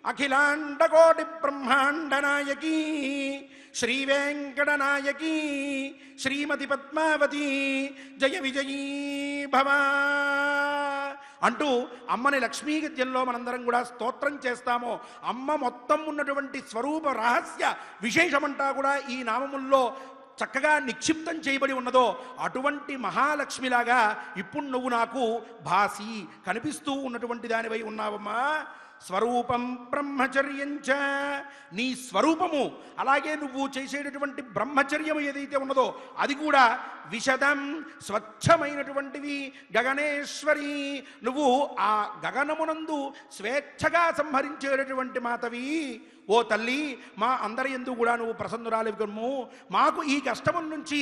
అఖిలాండకోటి బ్రహ్మాండ నాయకీ శ్రీ వెంకట నాయకీ శ్రీమతి పద్మావతి జయ విజయీ భవ అంటూ అమ్మని లక్ష్మీగద్యంలో మనందరం కూడా స్తోత్రం చేస్తాము. అమ్మ మొత్తం ఉన్నటువంటి స్వరూప రహస్య విశేషమంటా కూడా ఈ నామముల్లో చక్కగా నిక్షిప్తం చేయబడి ఉన్నదో అటువంటి మహాలక్ష్మిలాగా ఇప్పుడు నువ్వు నాకు భాసి కనిపిస్తూ ఉన్నటువంటి దానివై ఉన్నావమ్మా. స్వరూపం బ్రహ్మచర్యంచ నీ స్వరూపము అలాగే నువ్వు చేసేటటువంటి బ్రహ్మచర్యము ఏదైతే ఉన్నదో అది కూడా విశదం స్వచ్ఛమైనటువంటివి. గగనేశ్వరి నువ్వు ఆ గగనమునందు స్వేచ్ఛగా సంహరించేటటువంటి మాతవి. ఓ తల్లి, మా అందరి యందు కూడా నువ్వు ప్రసన్నురాలివికమ్ము. మాకు ఈ కష్టముల నుంచి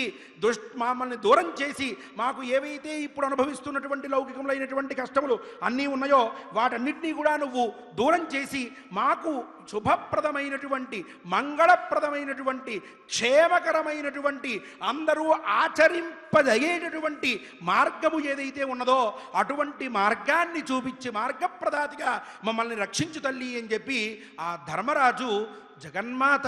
మమ్మల్ని దూరం చేసి మాకు ఏవైతే ఇప్పుడు అనుభవిస్తున్నటువంటి లౌకికములైనటువంటి కష్టములు అన్నీ ఉన్నాయో వాటన్నిటినీ కూడా నువ్వు దూరం చేసి మాకు శుభప్రదమైనటువంటి మంగళప్రదమైనటువంటి క్షేమకరమైనటువంటి అందరూ ఆచరింపదగేటటువంటి మార్గము ఏదైతే ఉన్నదో అటువంటి మార్గాన్ని చూపించి మార్గప్రదాతిగా మమ్మల్ని రక్షించు తల్లి అని చెప్పి ఆ ధర్మరాజు జగన్మాత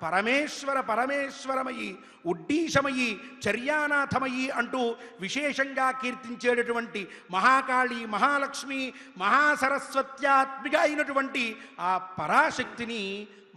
పరమేశ్వరమయి ఉడ్డీషమయి చర్యానాథమయి అంటూ విశేషంగా కీర్తించేటటువంటి మహాకాళి మహాలక్ష్మి మహాసరస్వత్యాత్మిక అయినటువంటి ఆ పరాశక్తిని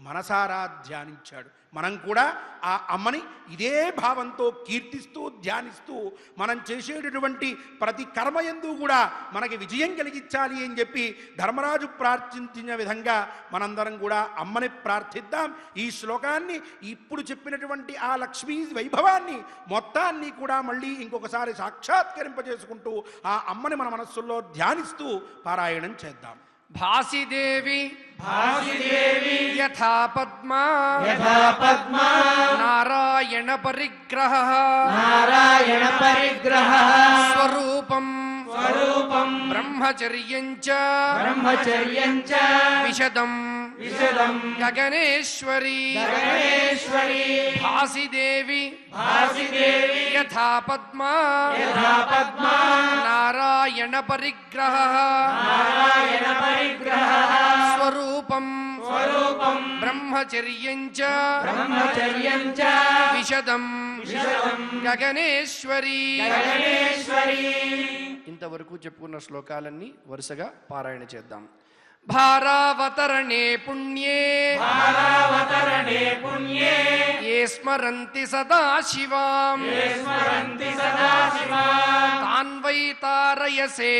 మనసారా ధ్యానించాడు. మనం కూడా ఆ అమ్మని ఇదే భావంతో కీర్తిస్తూ ధ్యానిస్తూ మనం చేసేటటువంటి ప్రతి కర్మయందు కూడా మనకి విజయం కలిగించాలి అని చెప్పి ధర్మరాజు ప్రార్థించిన విధంగా మనందరం కూడా అమ్మని ప్రార్థిద్దాం. ఈ శ్లోకాన్ని ఇప్పుడు చెప్పినటువంటి ఆ లక్ష్మీ వైభవాన్ని మొత్తాన్ని కూడా మళ్ళీ ఇంకొకసారి సాక్షాత్కరింపజేసుకుంటూ ఆ అమ్మని మన మనస్సుల్లో ధ్యానిస్తూ పారాయణం చేద్దాం. భాసిదేవి భాసిదేవి యథా పద్మా పద్మా యథా పద్మా నారాయణ పరిగ్రహ నారాయణ పరిగ్రహ స్వరూపం స్వరూపం బ్రహ్మచర్యం చ బ్రహ్మచర్యం చ విశదం విశదం గగనేశ్వరి గగనేశ్వరి భాసిదేవి భాసిదేవి యథా పద్మా యథా పద్మా నారాయణ పరిగ్రహ నారాయణ పరిగ్రహ స్వరూపం స్వరూపం బ్రహ్మచర్యం చ బ్రహ్మచర్యం చ విశదం విశదం గగనేశ్వరి గగనేశ్వరి. ఇంతవరకు చెప్పుకున్న శ్లోకాలన్నీ వరుసగా పారాయణ చేద్దాం. భారావతరణే పుణ్యే భారావతరణే పుణ్యే ఏ స్మరంతి సదా శివాం స్మరంతి సదా శివాం తాన్వై తారయసే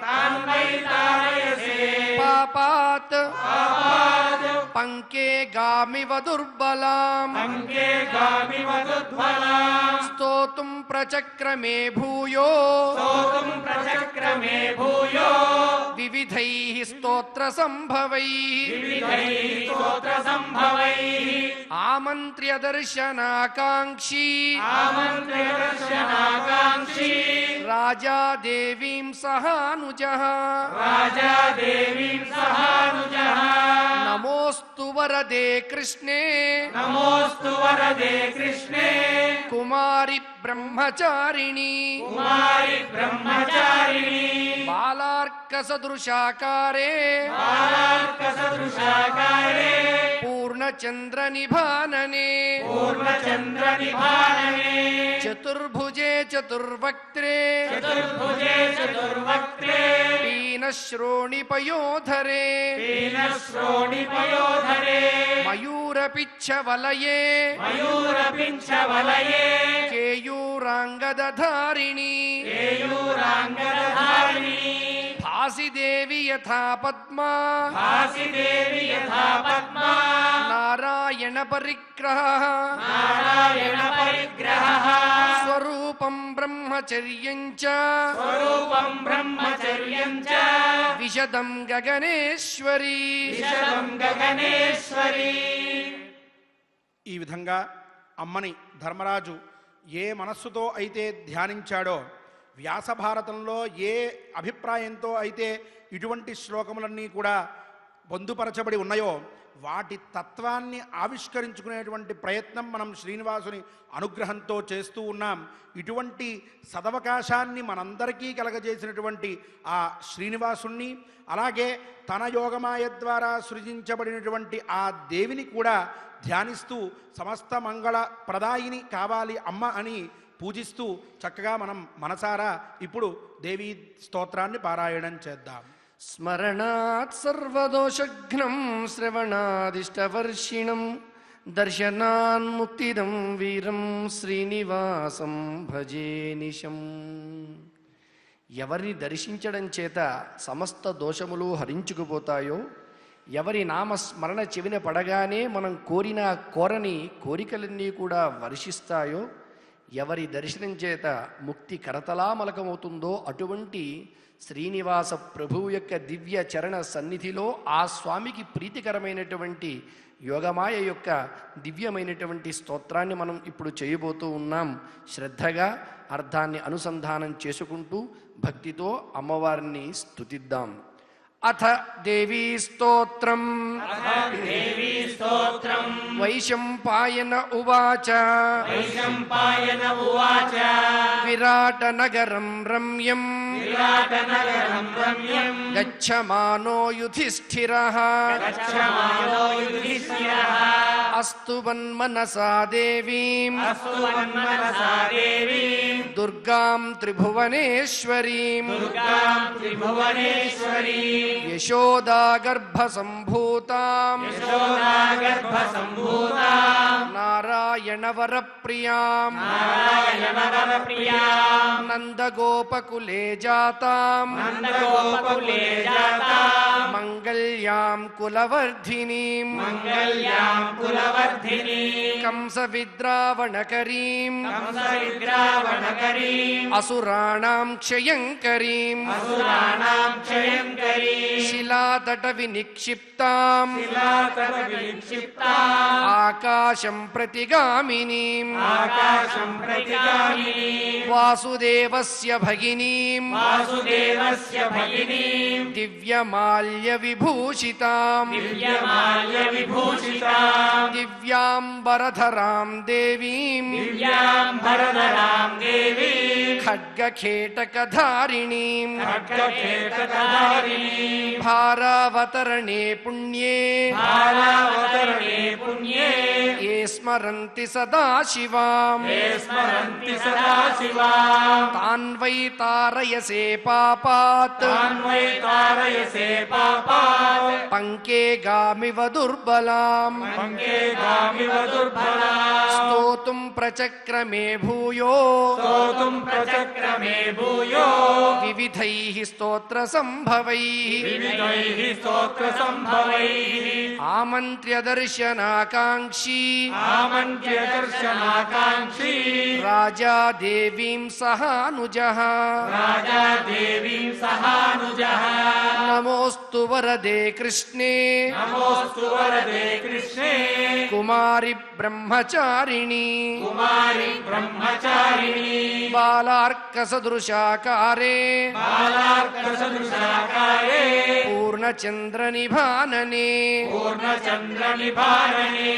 తాన్వై తారయసే పాపాత్ పాపాద్ పంకే గామివ దుర్బలాం అంకే గామివదుద్వలాం స్తోతుం ప్రచక్రమే భూయో స్తోతుం ప్రచక్రమే భూయో వివిధైః స్తోత్ర సంభవైః వివిధైః స్తోత్ర సంభవైః ఆమంత్ర్య దర్శనాకాంక్షీ ఆమంత్ర్య దర్శనాకాంక్షీ రాజా దేవీం సహానుజః రాజా దేవీం సహానుజః నమోస్తు వరదే కృష్ణే నమోస్తు వరదే కృష్ణే కుమారి బ్రహ్మచారిణి కుమారి బ్రహ్మచారిణి బాలార్క సదృశాకారే బాలార్క సదృశాకారే పూర్ణచంద్ర నిభాననే పూర్ణచంద్ర నిభాననే చతుర్భుజే చతుర్వక్త్రే చతుర్భుజే చతుర్వక్త్రే పీనశ్రోణిపయోధరే పీనశ్రోణిపయోధరే మయూరపిచ్చవలయే మయూరపింఛవలయే కేయూరాంగదధారిణి కేయూరాంగదధారిణి భాసిదేవి యథా పద్మా భాసిదేవి యథా పద్మా నారాయణ పరిగ్రహ నారాయణ పరిగ్రహ స్వరూపం బ్రహ్మచర్యం చ స్వరూపం బ్రహ్మచర్యం చ విశదం గగనేశ్వరి విశదం గగనేశ్వరి. ఈ విధంగా అమ్మని ధర్మరాజు ఏ మనస్సుతో అయితే ధ్యానించాడో, వ్యాస భారతంలో ఏ అభిప్రాయంతో అయితే ఇటువంటి శ్లోకములన్నీ కూడా పొందుపరచబడి ఉన్నాయో వాటి తత్వాన్ని ఆవిష్కరించుకునేటువంటి ప్రయత్నం మనం శ్రీనివాసుని అనుగ్రహంతో చేస్తూ ఉన్నాం. ఇటువంటి సదవకాశాన్ని మనందరికీ కలగజేసినటువంటి ఆ శ్రీనివాసుణ్ణి, అలాగే తన యోగమాయ ద్వారా సృజించబడినటువంటి ఆ దేవిని కూడా ధ్యానిస్తూ సమస్త మంగళ ప్రదాయిని కావాలి అమ్మ అని పూజిస్తూ చక్కగా మనం మనసారా ఇప్పుడు దేవీ స్తోత్రాన్ని పారాయణం చేద్దాం. స్మరణాత్ సర్వదోషఘ్నం శ్రవణాదిష్టవర్షిణం దర్శనాన్ముక్తిదం వీరం శ్రీనివాసం భజే నిశం. ఎవరిని దర్శించడం చేత సమస్త దోషములు హరించుకుపోతాయో, ఎవరి నామస్మరణ చెవిన పడగానే మనం కోరిన కోరని కోరికలన్నీ కూడా వర్షిస్తాయో, ఎవరి దర్శనం చేత ముక్తి కరతలామలకమవుతుందో అటువంటి శ్రీనివాస ప్రభువు యొక్క దివ్య చరణ సన్నిధిలో ఆ స్వామికి ప్రీతికరమైనటువంటి యోగమాయ యొక్క దివ్యమైనటువంటి స్తోత్రాన్ని మనం ఇప్పుడు చేయబోతూ ఉన్నాం. శ్రద్ధగా అర్థాన్ని అనుసంధానం చేసుకుంటూ భక్తితో అమ్మవారిని స్తుతిద్దాం. అథ దేవీ స్తోత్రం. దేవీ స్తోత్రం. వైశంపాయన ఉవాచ. వైశంపాయన ఉవాచ. విరాట నగరం రమ్యం. విరాట నగరం రమ్యం. గచ్చమానో యుధిష్ఠిరః. గచ్చమానో యుధిష్ఠిరః. అస్తు వన్మనసా దేవీం. అస్తు వన్మనసా దేవీం. దుర్గాం త్రిభువనేశ్వరీం. దుర్గాం త్రిభువనేశ్వరీం. యశోదా గర్భ సంభూతాం. యశోదా గర్భ సంభూతాం. నారాయణ వరప్రియాం. నారాయణ వరప్రియాం. నందగోపకులే జాతాం. నందగోపకులే జాతాం. మంగళ్యాం కులవర్ధినీం. మంగళ్యాం కులవర్ధినీం. కంస విద్రావణకరీం. కంస విద్రావణకరీం. అసురాణాం క్షయంకరీం. అసురాణాం క్షయంకరీం. శిలాతట శిలాతట వినిక్షిప్తాం శిలాతట విక్షిప్తాం ఆకాశం ప్రతిగామినీం ఆకాశం ప్రతిగామినీం వాసుదేవస్య భగినీం వాసుదేవస్య భగినీం దివ్యమాల్య విభూషితాం దివ్యమాల్య విభూషితాం దివ్యాంబరధరాం దేవీం దివ్యాంబరధరాం దేవీం ఖడ్గఖేటకధారిణీం ఖడ్గఖేటకధారిణీం భారావతరణే పుణ్యే భారావతరణే పుణ్యే ఏ స్మరంతి సదా శివాం ఏ స్మరంతి సదా శివాం తాన్ వై తారయసే పాపాత్ తాన్ వై తారయసే పాపాత్ పంకే గామివ దుర్బలాం పంకే గామివ దుర్బలా స్తోతుం ప్రచక్రమే భూయో స్తోతుం ప్రచక్రమే భూయో వివిధైః స్తోత్ర సంభవైః వివిధైః స్తోత్ర సంభవైః ఆమంత్ర్య దర్శనాకాంక్షీ ఆమంత్య దర్శనాకాంక్షీ రాజా దేవీం సహానుజః రాజా దేవీం సహానుజః నమోస్తు వరదే కృష్ణే నమోస్తు వరదే కృష్ణే కుమారి బ్రహ్మచారిణి కుమారి బ్రహ్మచారిణి బాలార్క సదృశాకారే బాలార్క సదృశాకారే పూర్ణచంద్ర నిభాననే పూర్ణచంద్ర నిభారణే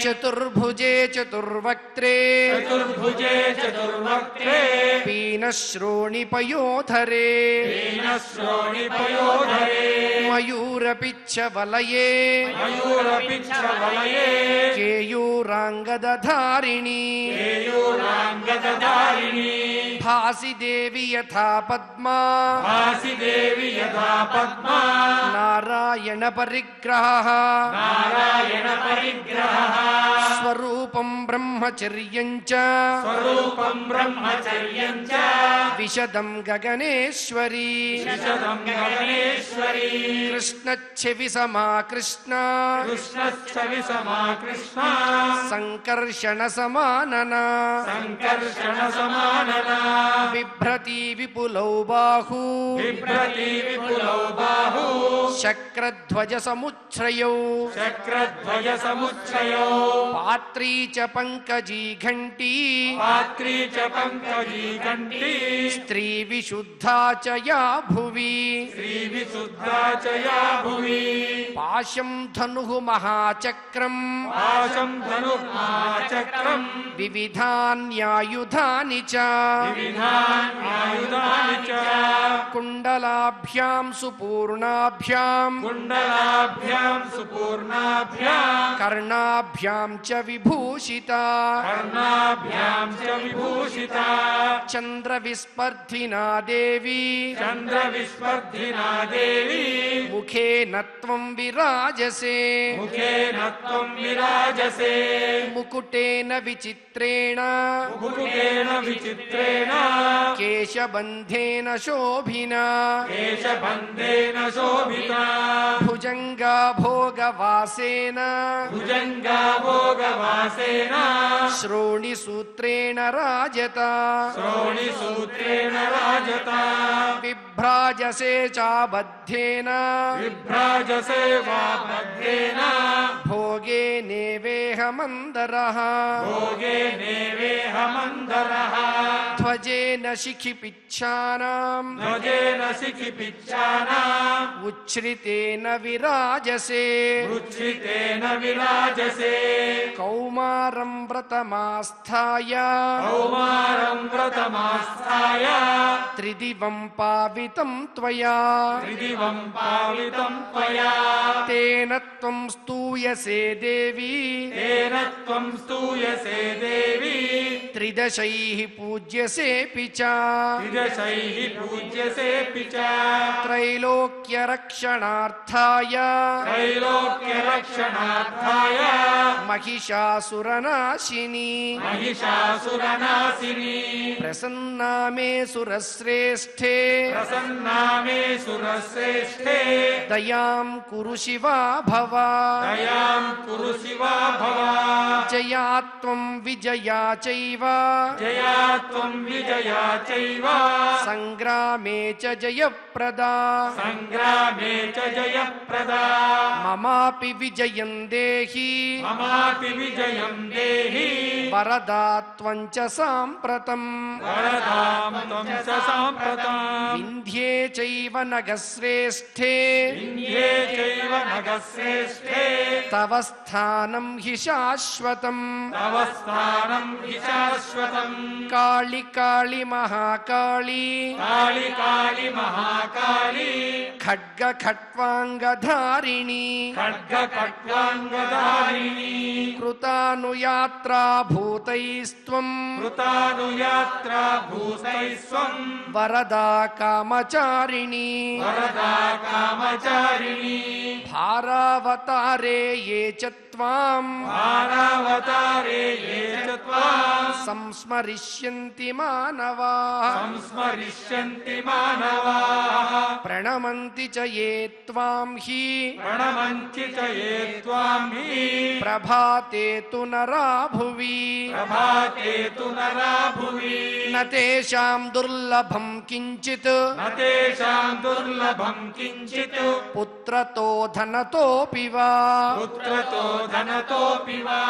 చతుర్భుజే చతుర్వక్త్రే చతుర్భుజే చతుర్వక్త్రే పీనశ్రోణి పయోధరే పీనశ్రోణి పయోధరే మయూరపిచ్చ వలయే మయూరపిచ్చవలయే కేయూరాంగదధారిణి కేయూరాంగదధారిణి భాసి దేవి యథా పద్మా వాసిదేవి యథా పద్మా నారాయణ పరిగ్రహ నారాయణ పరిగ్రహ స్వరూపం బ్రహ్మచర్యం చ స్వరూపం బ్రహ్మచర్యం చ విశదం గగనేశ్వరీ విశదం గగనేశ్వరీ కృష్ణచ్ఛవి సమా కృష్ణ కృష్ణశ్చవి సమా కృష్ణ సంకర్షణ సమానన సంకర్షణ సమానన బిభ్రతి విపులౌ బాహు బిభ్రతి విపులౌ బాహు శక్రధ్వజ సముచ్ఛ్రయౌ చక్రధ్వజ సముచ్చయో పాత్రీ చ పంకజీ ఘంటీ పాత్రీ చ పంకజీ కంఠీ స్త్రీ విశుద్ధా చ యా భువి శ్రీ విశుద్ధా చ యా భువి పాశం ధను మహాచక్రం పాశం ధను చక్రం వివిధాన్యాయుధాని చ వివిధాన్యాయుధాని చ కుండలాభ్యాం సుపూర్ణాభ్యాం కుండలాభ్యాం సుపూర్ణాభ్యాం కర్ణాభ్యాం చ విభూషితా కర్ణాభ్యాం చ విభూషితా చంద్ర విస్పర్ధినా దేవి చంద్ర విస్పర్ధినా దేవి ముఖేన త్వం విరాజసే ముఖేన త్వం విరాజసే ముకుటేన విచిత్రేణ ముకుటేన విచిత్రేణ కేశబంధేన శోభినా కేశబంధేన శోభితా భుజంగా భోగవాసేన భుజంగా భోగవాసేన శ్రోణిసూత్రేణ రాజత శ్రోణిసూత్రేణ రాజత బిభ్రాజసే చాబద్ధేన విభ్రాజసే వాబద్ధేన భోగే నేవేహ మందరః భోగే నేవేహ మందరః ధ్వజేన శిఖిపిచ్ఛానాం ధ్వజేన శిఖిపిచ్ఛానాం ఉచ్ఛ్రితేన విరాజసే ఉచ్ఛ్రితేన విరాజసే కౌమారం వ్రతమాస్థాయ కౌమారం వ్రతమాస్థాయ త్రిదివం పావితం త్వయా త్రిదివం పావితం త్వయా తేన త్వం స్తూయసే దేవి తేన త్వం స్తూయసే దేవి త్రిదశైః పూజ్యసేపి చ త్రిదశైః పూజ్యసేపి చ త్రైలోక్య రక్షణార్థాయ त्रैलोक्यरक्षणार्थाय महिषासुरनाशिनी महिषासुरनाशिनी प्रसन्ना मे सुरश्रेष्ठे प्रसन्ना मे सुरश्रेष्ठे दयां कुरु शिवा भव दयां దయాం కురు శివా భవ జయా త్వం విజయా చైవ జయా త్వం విజయా చైవ సంగ్రామే చ జయప్రదా సంగ్రామే చ జయప్రదా మమాపి విజయం దేహి మమాపి విజయం దేహి వరదా త్వం చ సాంప్రతం వరదాం త్వం చ సాంప్రతం వింధ్యే చైవ నగశ్రేష్ఠే వింధ్యే చైవ నగశ్రేష్ఠే తవ స్థానం హి శాశ్వతం తవ స్థానం హి శాశ్వతం కాళి కాళి మహాకాళి కాళి కాళి మహాకాళి ఖడ్గ ఖట్వాంగధారిణి ఖడ్గ ఖట్వాంగధారిణి కృతానుయాత్రా భూతైస్త్వం కృతానుయాత్రా భూతైస్వం వరదా కామచారిణి వరదా కామచారిణి భారావతారే ఏ చ త్వాం మానవతారే ఏ చ త్వాం సంస్మరిష్యంతి మానవాః సంస్మరిష్యంతి మానవాః ప్రణమంతి చ ఏ త్వాం హి ప్రణమంతి చ ఏ త్వాం హి ప్రభాతే తు నరా భువి ప్రభాతే తు నరా భువి న తేషాం దుర్లభం కించిత్ న తేషాం దుర్లభం కించిత్ పుత్రతో ధనతోపి వా పుత్రతో ధనతోపి వా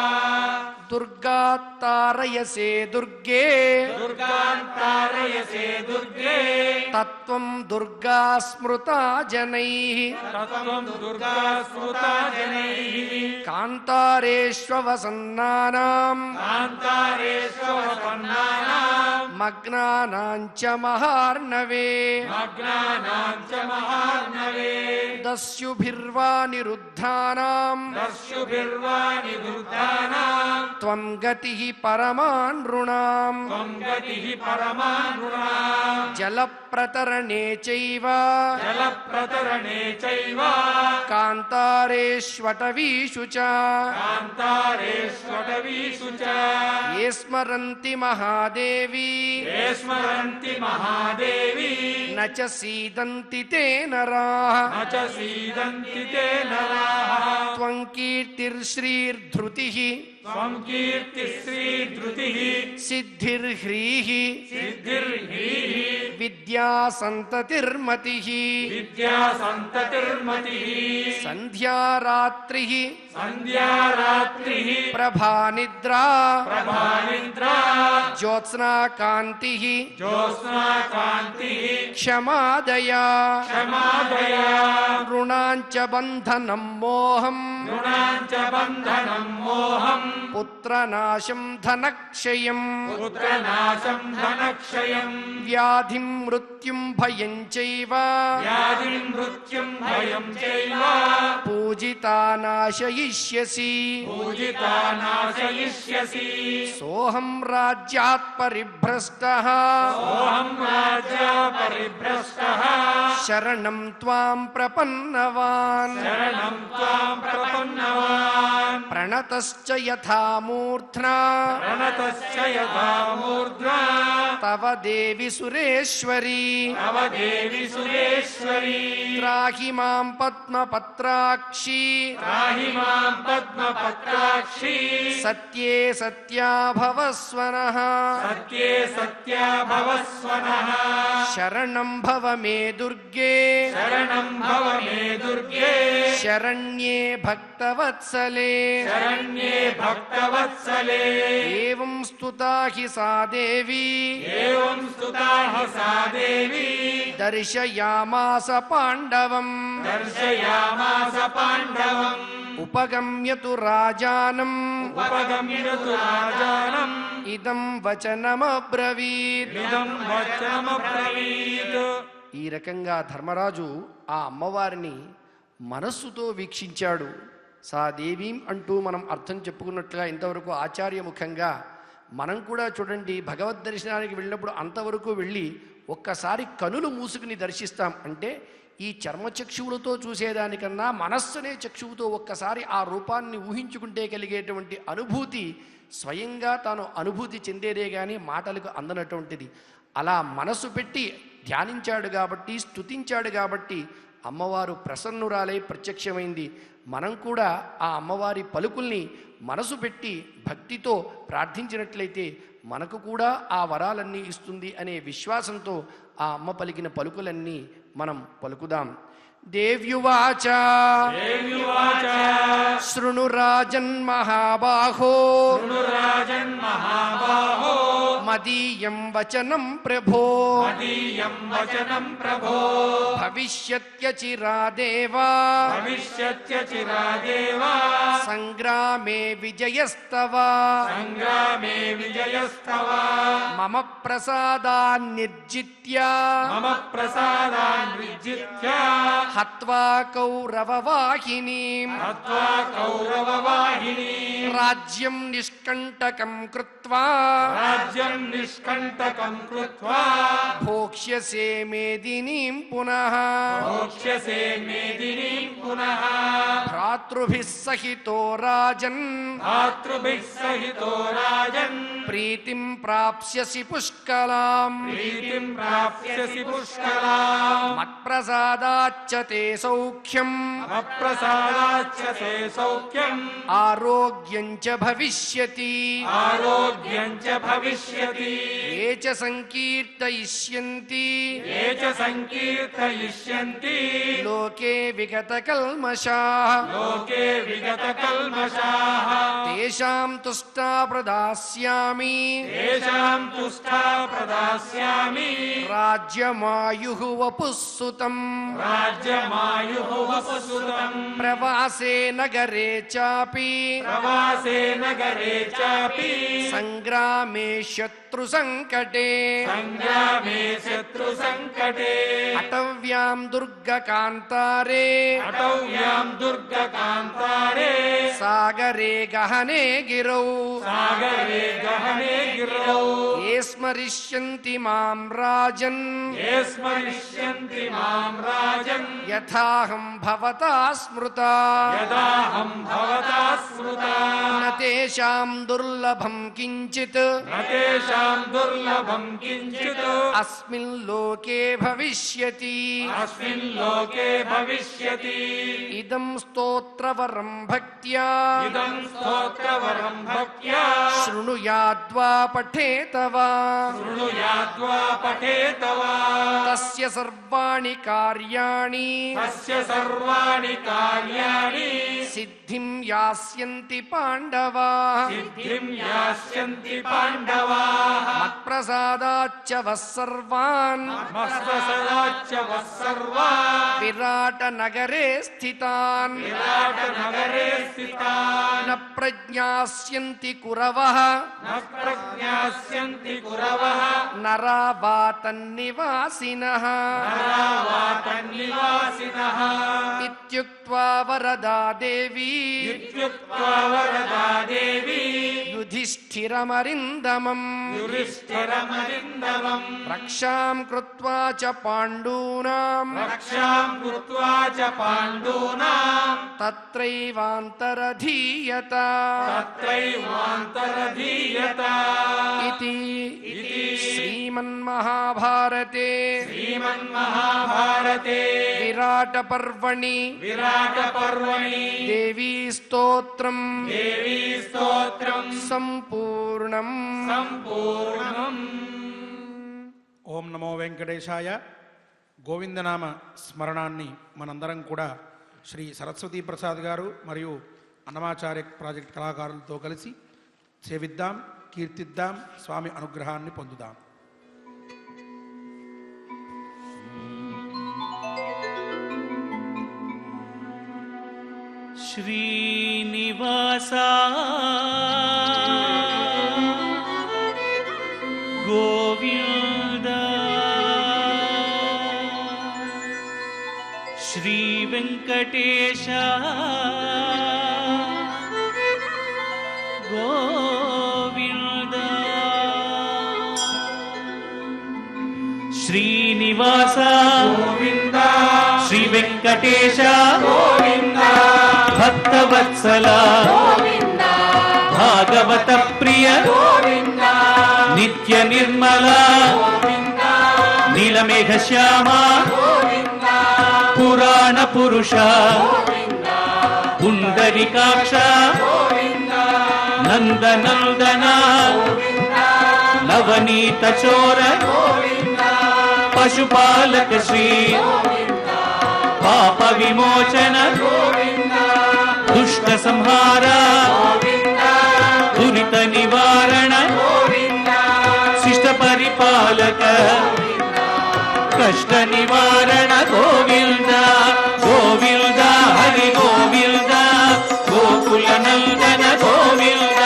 దుర్గాత్తారయసే దుర్గే దుర్గాంతారయసే దుర్గే తత్వం దుర్గా స్మృతా జనైః తత్వం దుర్గా స్మృతా జనైః కాంతారేష్వసన్నానాం కాంతారేష్వసన్నానాం మగ్నానాం చ మహార్ణవే మగ్నానాం చ మహార్ణవే దస్యుభిర్వా నిరుద్ధానాం దస్యుభిర్వా నివృద్ధానాం త్వం గతిః పరమాన్ నృణాం త్వం గతిః పరమాన్ నృణాం జలప్రతరణే చైవ జలప్రతరణే చైవ కాంతారేష్వటవీషు చ కాంతారేష్వటవీషు చ ఏ స్మరంతి మహాదేవి ఏ స్మరంతి మహాదేవి న చ సీదంతి తే నరాః న చ సీదంతి తే నరాః త్వం కీర్తిర్శ్రీర్ధృతిః త్వం కీర్తి శ్రీ ధృతిః సిద్ధిర్హ్రీః సిద్ధిర్హ్రీః విద్యా సంతతిర్మతిః విద్యా సంతతిర్మతిః సంధ్యారాత్రిః సంధ్యా రాత్రిః ప్రభానిద్రా ప్రభానిద్రా జ్యోత్స్నా కాంతిః జ్యోత్స్నా కాంతిః క్షమాదయా క్షమాదయా రుణాంచ బంధనం మోహం రుణాంచ బంధనం మోహం పుత్రనాశం ధనక్షయం పుత్రనాశం ధనక్షయం వ్యాధిం మృత్యుం భయం చైవ వ్యాధిం మృత్యుం భయం చైవ పూజితా నాశయిష్యసి పూజితా నాశయిష్యసి సోహం రాజ్యాత్ పరిభ్రష్టః సోహం రాజ్యా పరిభ్రష్టః శరణం త్వాం ప్రపన్నవాన్ శరణం త్వాం ప్రపన్నవాన్ ప్రణతశ్చ యథా మూర్ధ్నా ప్రణతశ్చ యథా మూర్ధ్నా తవ దేవి సురేశ్వరీ తవ దేవి సురేశ్వరీ త్రాహి మాం పద్మపత్రాక్షి త్రాహి మాం పద్మపత్రాక్షి సత్యే సత్యా భవస్వనః సత్యే సత్యా భవస్వనః శరణం భవ మే దుర్గే శరణం భవ మే దుర్గే శరణ్యే భక్తవత్సలే శరణ్యే భక్తవత్సలే ఏవం స్తుతా హి సా దేవి ఏవం స్తుతా హి సా దేవి దర్శయామాస పాండవం దర్శయామాస పాండవం ఉపగమ్యతు రాజానం ఉపగమ్యతు రాజానం ఇదం వచనమబ్రవీత్. ఇదం వచనమబ్రవీత్. ఈ రకంగా ధర్మరాజు ఆ అమ్మవారిని మనస్సుతో వీక్షించాడు. సా దేవీం అంటూ మనం అర్థం చెప్పుకున్నట్లుగా ఇంతవరకు ఆచార్యముఖంగా మనం కూడా చూడండి, భగవద్ దర్శనానికి వెళ్ళినప్పుడు అంతవరకు వెళ్ళి ఒక్కసారి కనులు మూసుకుని దర్శిస్తాం. అంటే ఈ చర్మచక్షువులతో చూసేదానికన్నా మనస్సునే చక్షువుతో ఒక్కసారి ఆ రూపాన్ని ఊహించుకుంటే కలిగేటువంటి అనుభూతి స్వయంగా తాను అనుభూతి చెందేదే కానీ మాటలకు అందనటువంటిది. అలా మనసు పెట్టి ధ్యానించాడు కాబట్టి, స్తుతించాడు కాబట్టి అమ్మవారు ప్రసన్నురాలై ప్రత్యక్షమైంది. మనం కూడా ఆ అమ్మవారి పలుకుల్ని మనసు పెట్టి భక్తితో ప్రార్థించినట్లయితే మనకు కూడా ఆ వరాలన్నీ ఇస్తుంది అనే విశ్వాసంతో ఆ అమ్మ పలికిన పలుకులన్నీ మనం పలుకుదాం. దేవ్యువాచ దేవ్యువాచ శృణు రాజన్ మహాబాహో శృణురాజన్ మహాబాహో మదీయం వచనం ప్రభో మదీయం వచనం ప్రభో భవిష్యత్యచిరాదేవా భవిష్యత్య చిరాదేవా సంగ్రామే విజయస్తవ సంగ్రామే విజయస్తవ మమ ప్రసాదాన్నిర్జిత్య మమ ప్రసాదాన్ విజిత్య హత్వా కౌరవవాహినీం హత్వా కౌరవవాహినీ రాజ్యం నిష్కంటకం కృత్వా రాజ్యం నిష్కంటకం కృత్వా భోక్ష్యసే మేదినీం పునః భోక్ష్యసే మేదినీం పునః భ్రాతృభిः సహితో రాజన్ భాతృభిः సహితో రాజన్ ప్రీతిం ప్రాప్స్యసి పుష్కలాం ప్రీతిం ప్రాప్స్యసి పుష్కలాం మత్ప్రసాదాచ్చ తే సౌఖ్యం అప్రసాదాచ్చ తే సౌఖ్యం ఆరోగ్యం చ భవిష్యతి ఆరోగ్యం చ భవిష్యతి ఏ చ సంకీర్తయిష్యంతి ఏ చ సంకీర్తయిష్యంతి లోకే విగతకల్మషాః లోకే విగతకల్మషాః తేషాం తుష్టా ప్రదాస్యామి తేషాం తుష్టా ప్రదాస్యామి రాజ్యమాయుః వపుఃసుతం రాజ్యమాయుః వపుసుతం ప్రవాసే నగరే చాపి ప్రవాసే నగరే చాపి సంగ్రామే శత్రు సంకటే సంగ్రామే శత్రు సంకటే అటవ్యాం దుర్గకాంతారే అటవ్యాం దుర్గకాంతారే సాగరే గహనే గిరౌ సాగరే గహనే గిరౌ ఏ స్మరిష్యంతి మాం రాజన్ ఏ స్మరిష్యంతి మాం రాజన్ యథాహం భవతా స్మృతా యదాహం భవతా స్మృతా న తేషాం దుర్లభం కించిత్ నతేషాం దుర్లభం కించిత్ అస్మిన్ లోకే భవిష్యతి అస్మిన్ లోకే భవిష్యతి ఇదం స్తోత్రవరం భక్త్యా ఇదం స్తోత్రవరం భక్త్యా శృణుయాద్వా పఠేతవా శృణుయాద్వా పఠేతవా తస్య సర్వాణి కార్యాణి తస్య సర్వాణి కార్యాణి సిద్ధిం యాస్యంతి పాండవా సిద్ధిం యాస్యంతి పాండవాః మత్ప్రసాదాచ్చ వస్సర్వాన్ మత్ప్రసాదాచ్చ వస్సర్వా విరాట నగరే స్థితాన్ విరాట నగరే స్థితాన్ న ప్రజ్ఞాస్యంతి కురవః న ప్రజ్ఞాస్యంతి కురవః నరావాతన్నివాసినః నరావాతన్నివాసినః ఇత్యుక్త్వా వరదా దేవీ ఇత్యుక్త్వా వరదా దేవీ యుధిష్ఠిరమరిందమం యుధిష్ఠిరమరిందమం రక్షాం కృత్వా చ పాండూనాం రక్షాం కృత్వా చ పాండూనాం తత్రైవాంతరధీయత తత్రైవాంతరధీయత ఇతి శ్రీమన్మహాభారతే శ్రీమన్మహాభారతే విరాట పర్వణి విరాట పర్వణి దేవీ స్తోత్రం దేవీ స్తోత్రం సంపూర్ణం. సంపూర్ణం. ఓం నమో వెంకటేశాయ. గోవిందనామ స్మరణాన్ని మనందరం కూడా శ్రీ సరస్వతీ ప్రసాద్ గారు మరియు అన్నమాచార్య ప్రాజెక్ట్ కళాకారులతో కలిసి సేవిద్దాం, కీర్తిద్దాం, స్వామి అనుగ్రహాన్ని పొందుదాం. श्रीनिवासा गोविन्द श्रीवेङ्कटेश गोविन्द श्रीनिवासा గోవింద श्रीवेङ्कटेश గోవింద भक्तवत्सला भागवत प्रिय గోవింద नित्य निर्मला గోవింద नीलमेघ श्यामा గోవింద పురాణ పురుష పుండరీకాక్ష నందనందన నవనీత చోర పశుపాలక శ్రీ పాప విమోచన దుష్ట సంహార దురిత నివారణ శిష్ట పరిపాలక కష్ట నివారణ గోవింద గోవింద హరి గోవింద గోకుల నందన గోవింద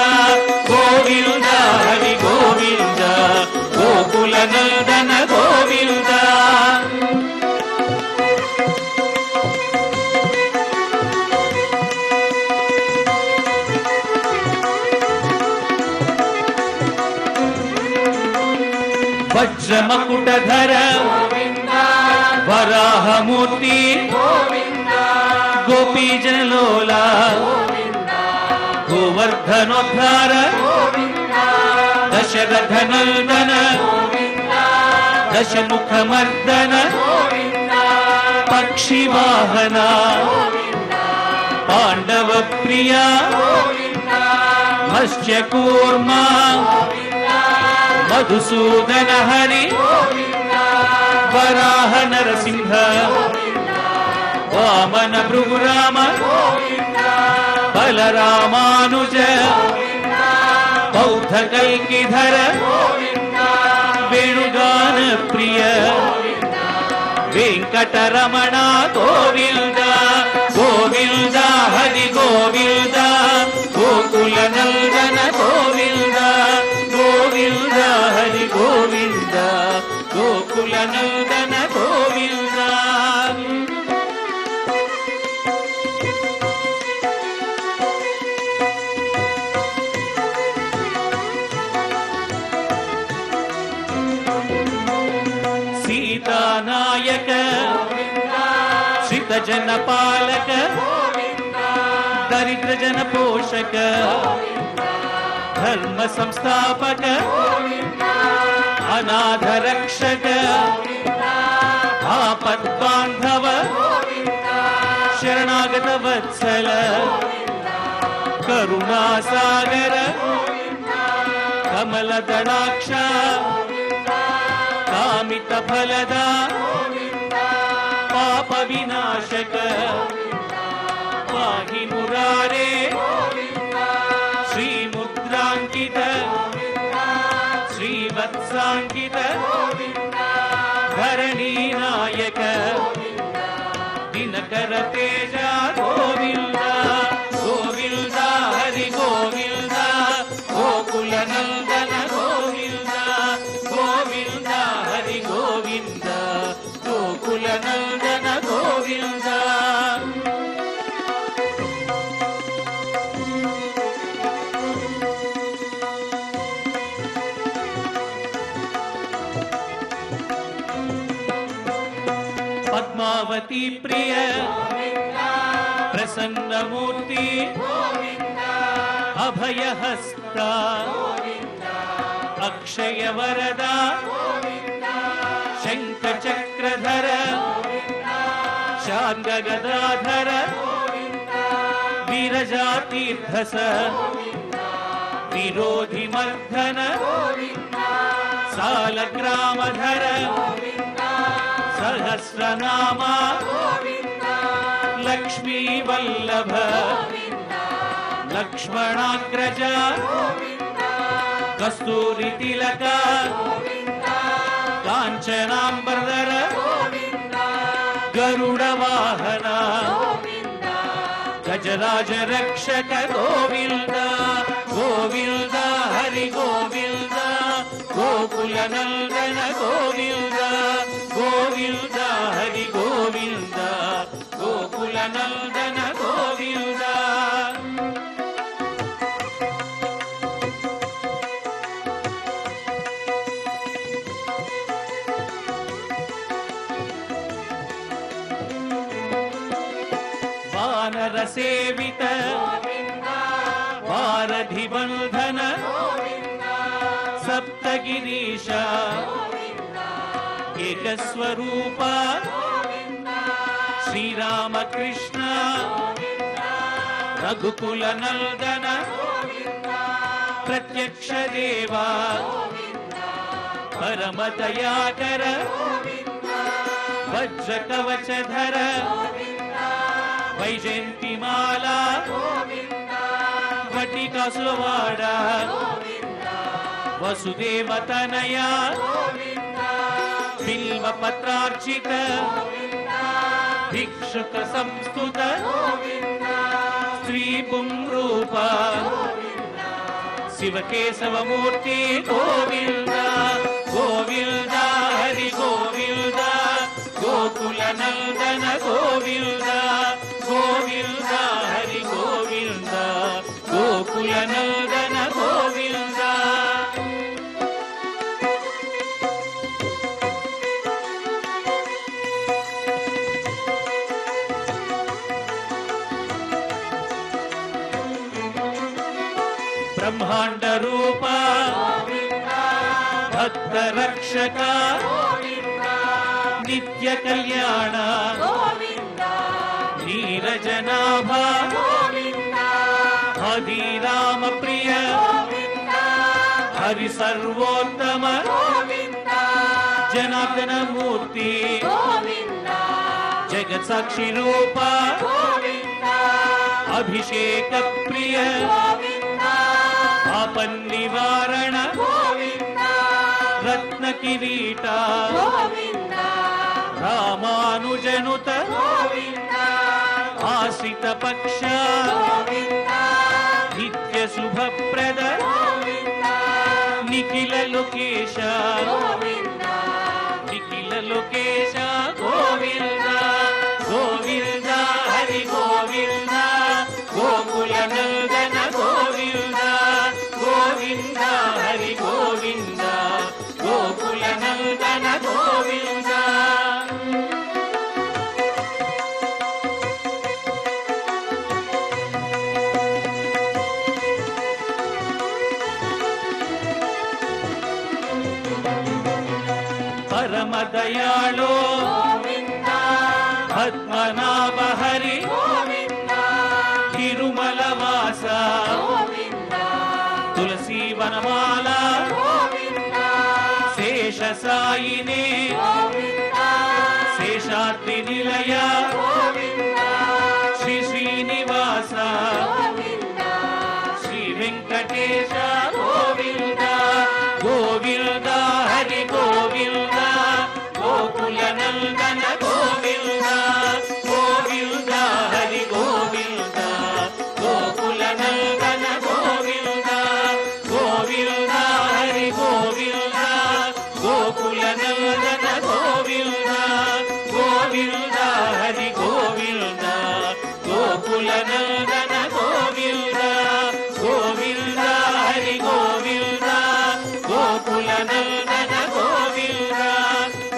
గోవింద హరి గోవింద గోకుల నందన గోవింద వజ్రమకుటధర వరాహమూర్తి గోపీజనలోల గోవర్ధనోద్ధార దశరథనందన దశముఖమర్దన పక్షివాహన పాండవ ప్రియ మత్స్యకూర్మ మధుసూదన హరి వరాహ నరసింహ వామన భృగురామ బలరామానుజ బౌద్ధ కల్కిధర వేణుగాన ప్రియ వెంకటరమణ గోవింద గోవింద హరి గోవింద గోకుల నందన గోవింద గోవింద హరి గోవింద గోకుల నందన గోవింద సీతానాయక శ్రిత జన పాలక దరిద్ర జన పోషక ధర్మ సంస్థాపక అనాథ రక్షక ఆపద్బాంధవ శరణాగత వత్సల కరుణాసాగర కమల దళాక్ష కామిత ఫలద పాప వినాశక పాహి మురారే శ్రీముద్రాంకిత శ్రీవత్సాంకిత ధరణీ నాయక దినకర తేజ గోవింద గోవింద హరి గోవింద గోకుల నందన గోవింద గోవింద హరి గోవింద గోకుల నందన గోవింద పద్మావతి ప్రియ ప్రసన్నమూర్తి అభయహస్త అక్షయ వరద శంఖ చక్రధర శాంగ గదాధర వీరజాతీర్థస విరోధి మర్ధన సాలగ్రామధర సహస్రనామ లక్ష్మీ వల్లభ లక్ష్మణాగ్రజ కస్తూరి తిలక కాంచనాంబరధర గరుడ వాహన గజరాజ రక్షక గోవింద గోవింద హరి గోవింద గోకుల నందన గోవింద గోవింద హరి గోవింద గోకుల నందన గోవింద వానర సేవిత వారధి బంధన సప్తగిరీశ ఏకస్వరూప శ్రీరామకృష్ణ రఘుకుల నందన ప్రత్యక్ష దేవా పరమ దయాకర వజ్ర కవచధర వైజయంతిమాలా వటికాసులవాడ వసుదేవతనయ బిల్వపత్రార్చిత భిక్షుక సంస్తుత స్త్రీ పుంరూప శివకేశవమూర్తి గోవింద గోవింద హరి గోవింద గోకుల నందన గోవింద గోవింద హరి గోవింద గోకుల నందన గోవింద. బ్రహ్మాండ రూప భక్త రక్షక నిత్య కళ్యాణ నీరజనాభ హరి రామ ప్రియ హరి సర్వోత్తమ జనార్దన మూర్తి జగత్ సాక్షి రూప అభిషేక ప్రియ ఆపన్నివారణ రత్న కిరీట రామానుజనుత ఆశ్రిత పక్ష నిత్య శుభప్రద నిఖిల లోకేశ నిఖిల లోకేశ గోవింద గోవింద హరి గోవింద గోకుల నందన గోవింద గోవింద హరి గోవింద గోకుల నందన గోవింద. పరమ దయాళో పద్మనాభ హరి తిరుమల వాస తులసీ వనమాల శేష సాయినే శేషాద్రి నిలయ శ్రీ శ్రీనివాస శ్రీ వెంకటేశ గోవింద గోవింద హరి గోవింద గోకుల నందన గోవింద గోవింద హరి గోవింద గోకుల నందన గోవింద గోవింద హరి గోవింద గోకుల నందన గోవింద గోవింద హరి గోవింద గోకుల నందన గోవింద గోవింద హరి గోవింద గోకుల నందన గోవింద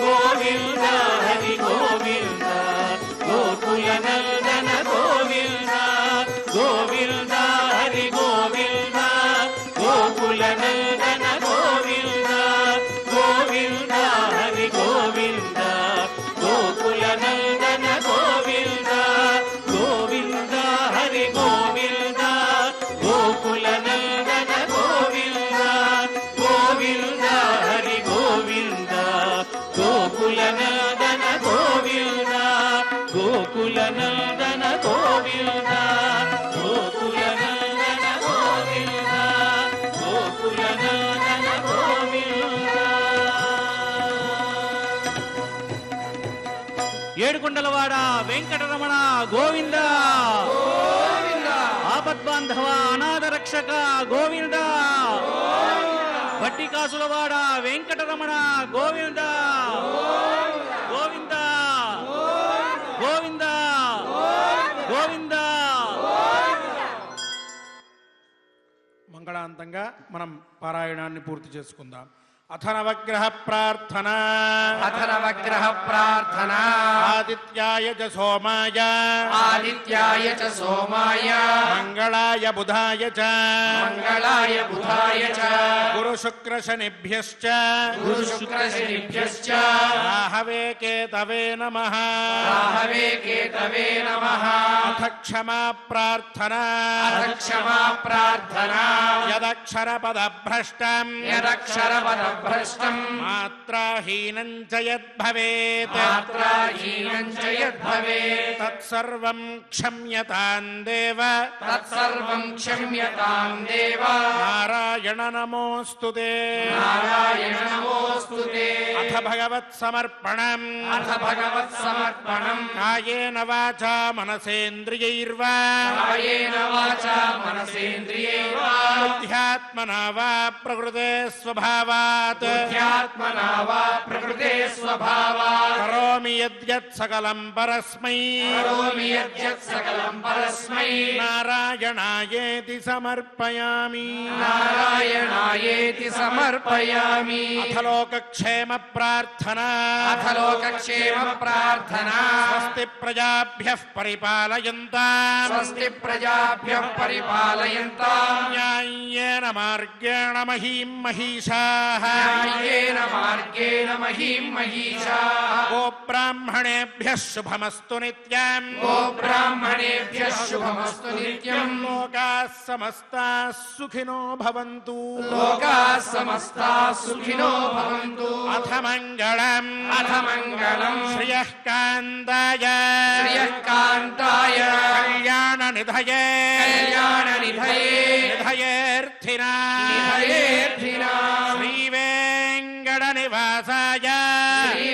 గోవింద హరి గోవింద గోకుల నందన గోవింద గోవింద హరి గోవింద గోకుల నందన గోవింద గోవింద హరి గోవింద గోకుల నందన గోవింద గోవింద హరి గోవింద గోకుల నందన గోవింద గోవింద హరి గోవింద గోకుల నందన గోవింద గోకుల నందన గోవింద గోకుల నందన గోవింద గోకుల నందన గోవింద. ఏడుకొండలవాడ వెంకటరమణ గోవింద ఆపద్బాంధవ అనాథ రక్షక గోవింద భట్టికాసులవాడ వెంకటరమణ గోవింద గోవింద గోవింద గోవింద. మంగళాంతంగా మనం పారాయణాన్ని పూర్తి చేసుకుందాం. అథ నవగ్రహ ప్రార్థనా అథ నవగ్రహ ప్రార్థనా ఆదిత్యాయ చ సోమాయ ఆదిత్యాయ చ సోమాయ మంగళాయ బుధాయ చ మంగళాయ బుధాయ చ గురు శుక్ర శనిభ్యశ్చ గురు శుక్ర శనిభ్యశ్చ రాహవే కేతవే నమః రాహవే కేతవే నమః అథ క్షమా ప్రార్థనా అథ క్షమా ప్రార్థనా యదక్షర పదభ్రష్టం యదక్షరపదభ్రష్టం మాత్రాహీనం చ యద్భవేత్ మాత్రాహీనం చ యద్భవేత్ తత్సర్వం క్షమ్యతాం దేవ తత్సర్వం క్షమ్యతాం దేవ నారాయణ నమోస్తుతే నారాయణ నమోస్తుతే అథ భగవత్ సమర్పణం అథ భగవత్ సమర్పణం కాయేన వాచా మనసేంద్రియైర్వా కాయేన వాచా మనసేంద్రియైర్వా బుద్ధ్యాత్మనా వా ప్రకృతే స్వభావాత్ బుద్ధ్యాత్మనా వా ప్రకృతే స్వభావాత్ కరోమి యద్యత్ సకలం పరస్మై కరోమి యద్యత్ సకలం పరస్మై నారాయణాయేతి సమర్పయామి నారాయణాయేతి సమర్పయామి అథ లోకక్షేమ ప్రార్థనా అథ లోకక్షేమ ప్రార్థనా స్వస్తి ప్రజాభ్యః పరిపాలయంతాం స్వస్తి ప్రజాభ్యః పరిపాలయంతాం న్యాయ్యేన మార్గేణ మహీం మహిషాః న్యాయేన మార్గేణ మహీం మహీషాః గోబ్రాహ్మణేభ్యः శుభమస్తు నిత్యం గోబ్రాహ్మణేభ్యः శుభమస్తు నిత్యం లోకాः సమస్తాः సుఖినో భవంతు లోకాः సమస్తాः సుఖినో భవంతు అథ మంగళం అథ మంగళం శ్రియః కాంతాయ శ్రియః కాంతాయ కళ్యాణ నిధయే కళ్యాణ నిధయే నిధయేర్థినా నిధయేర్థినా శ్రీ వెంకట నివాసాయ శ్రీ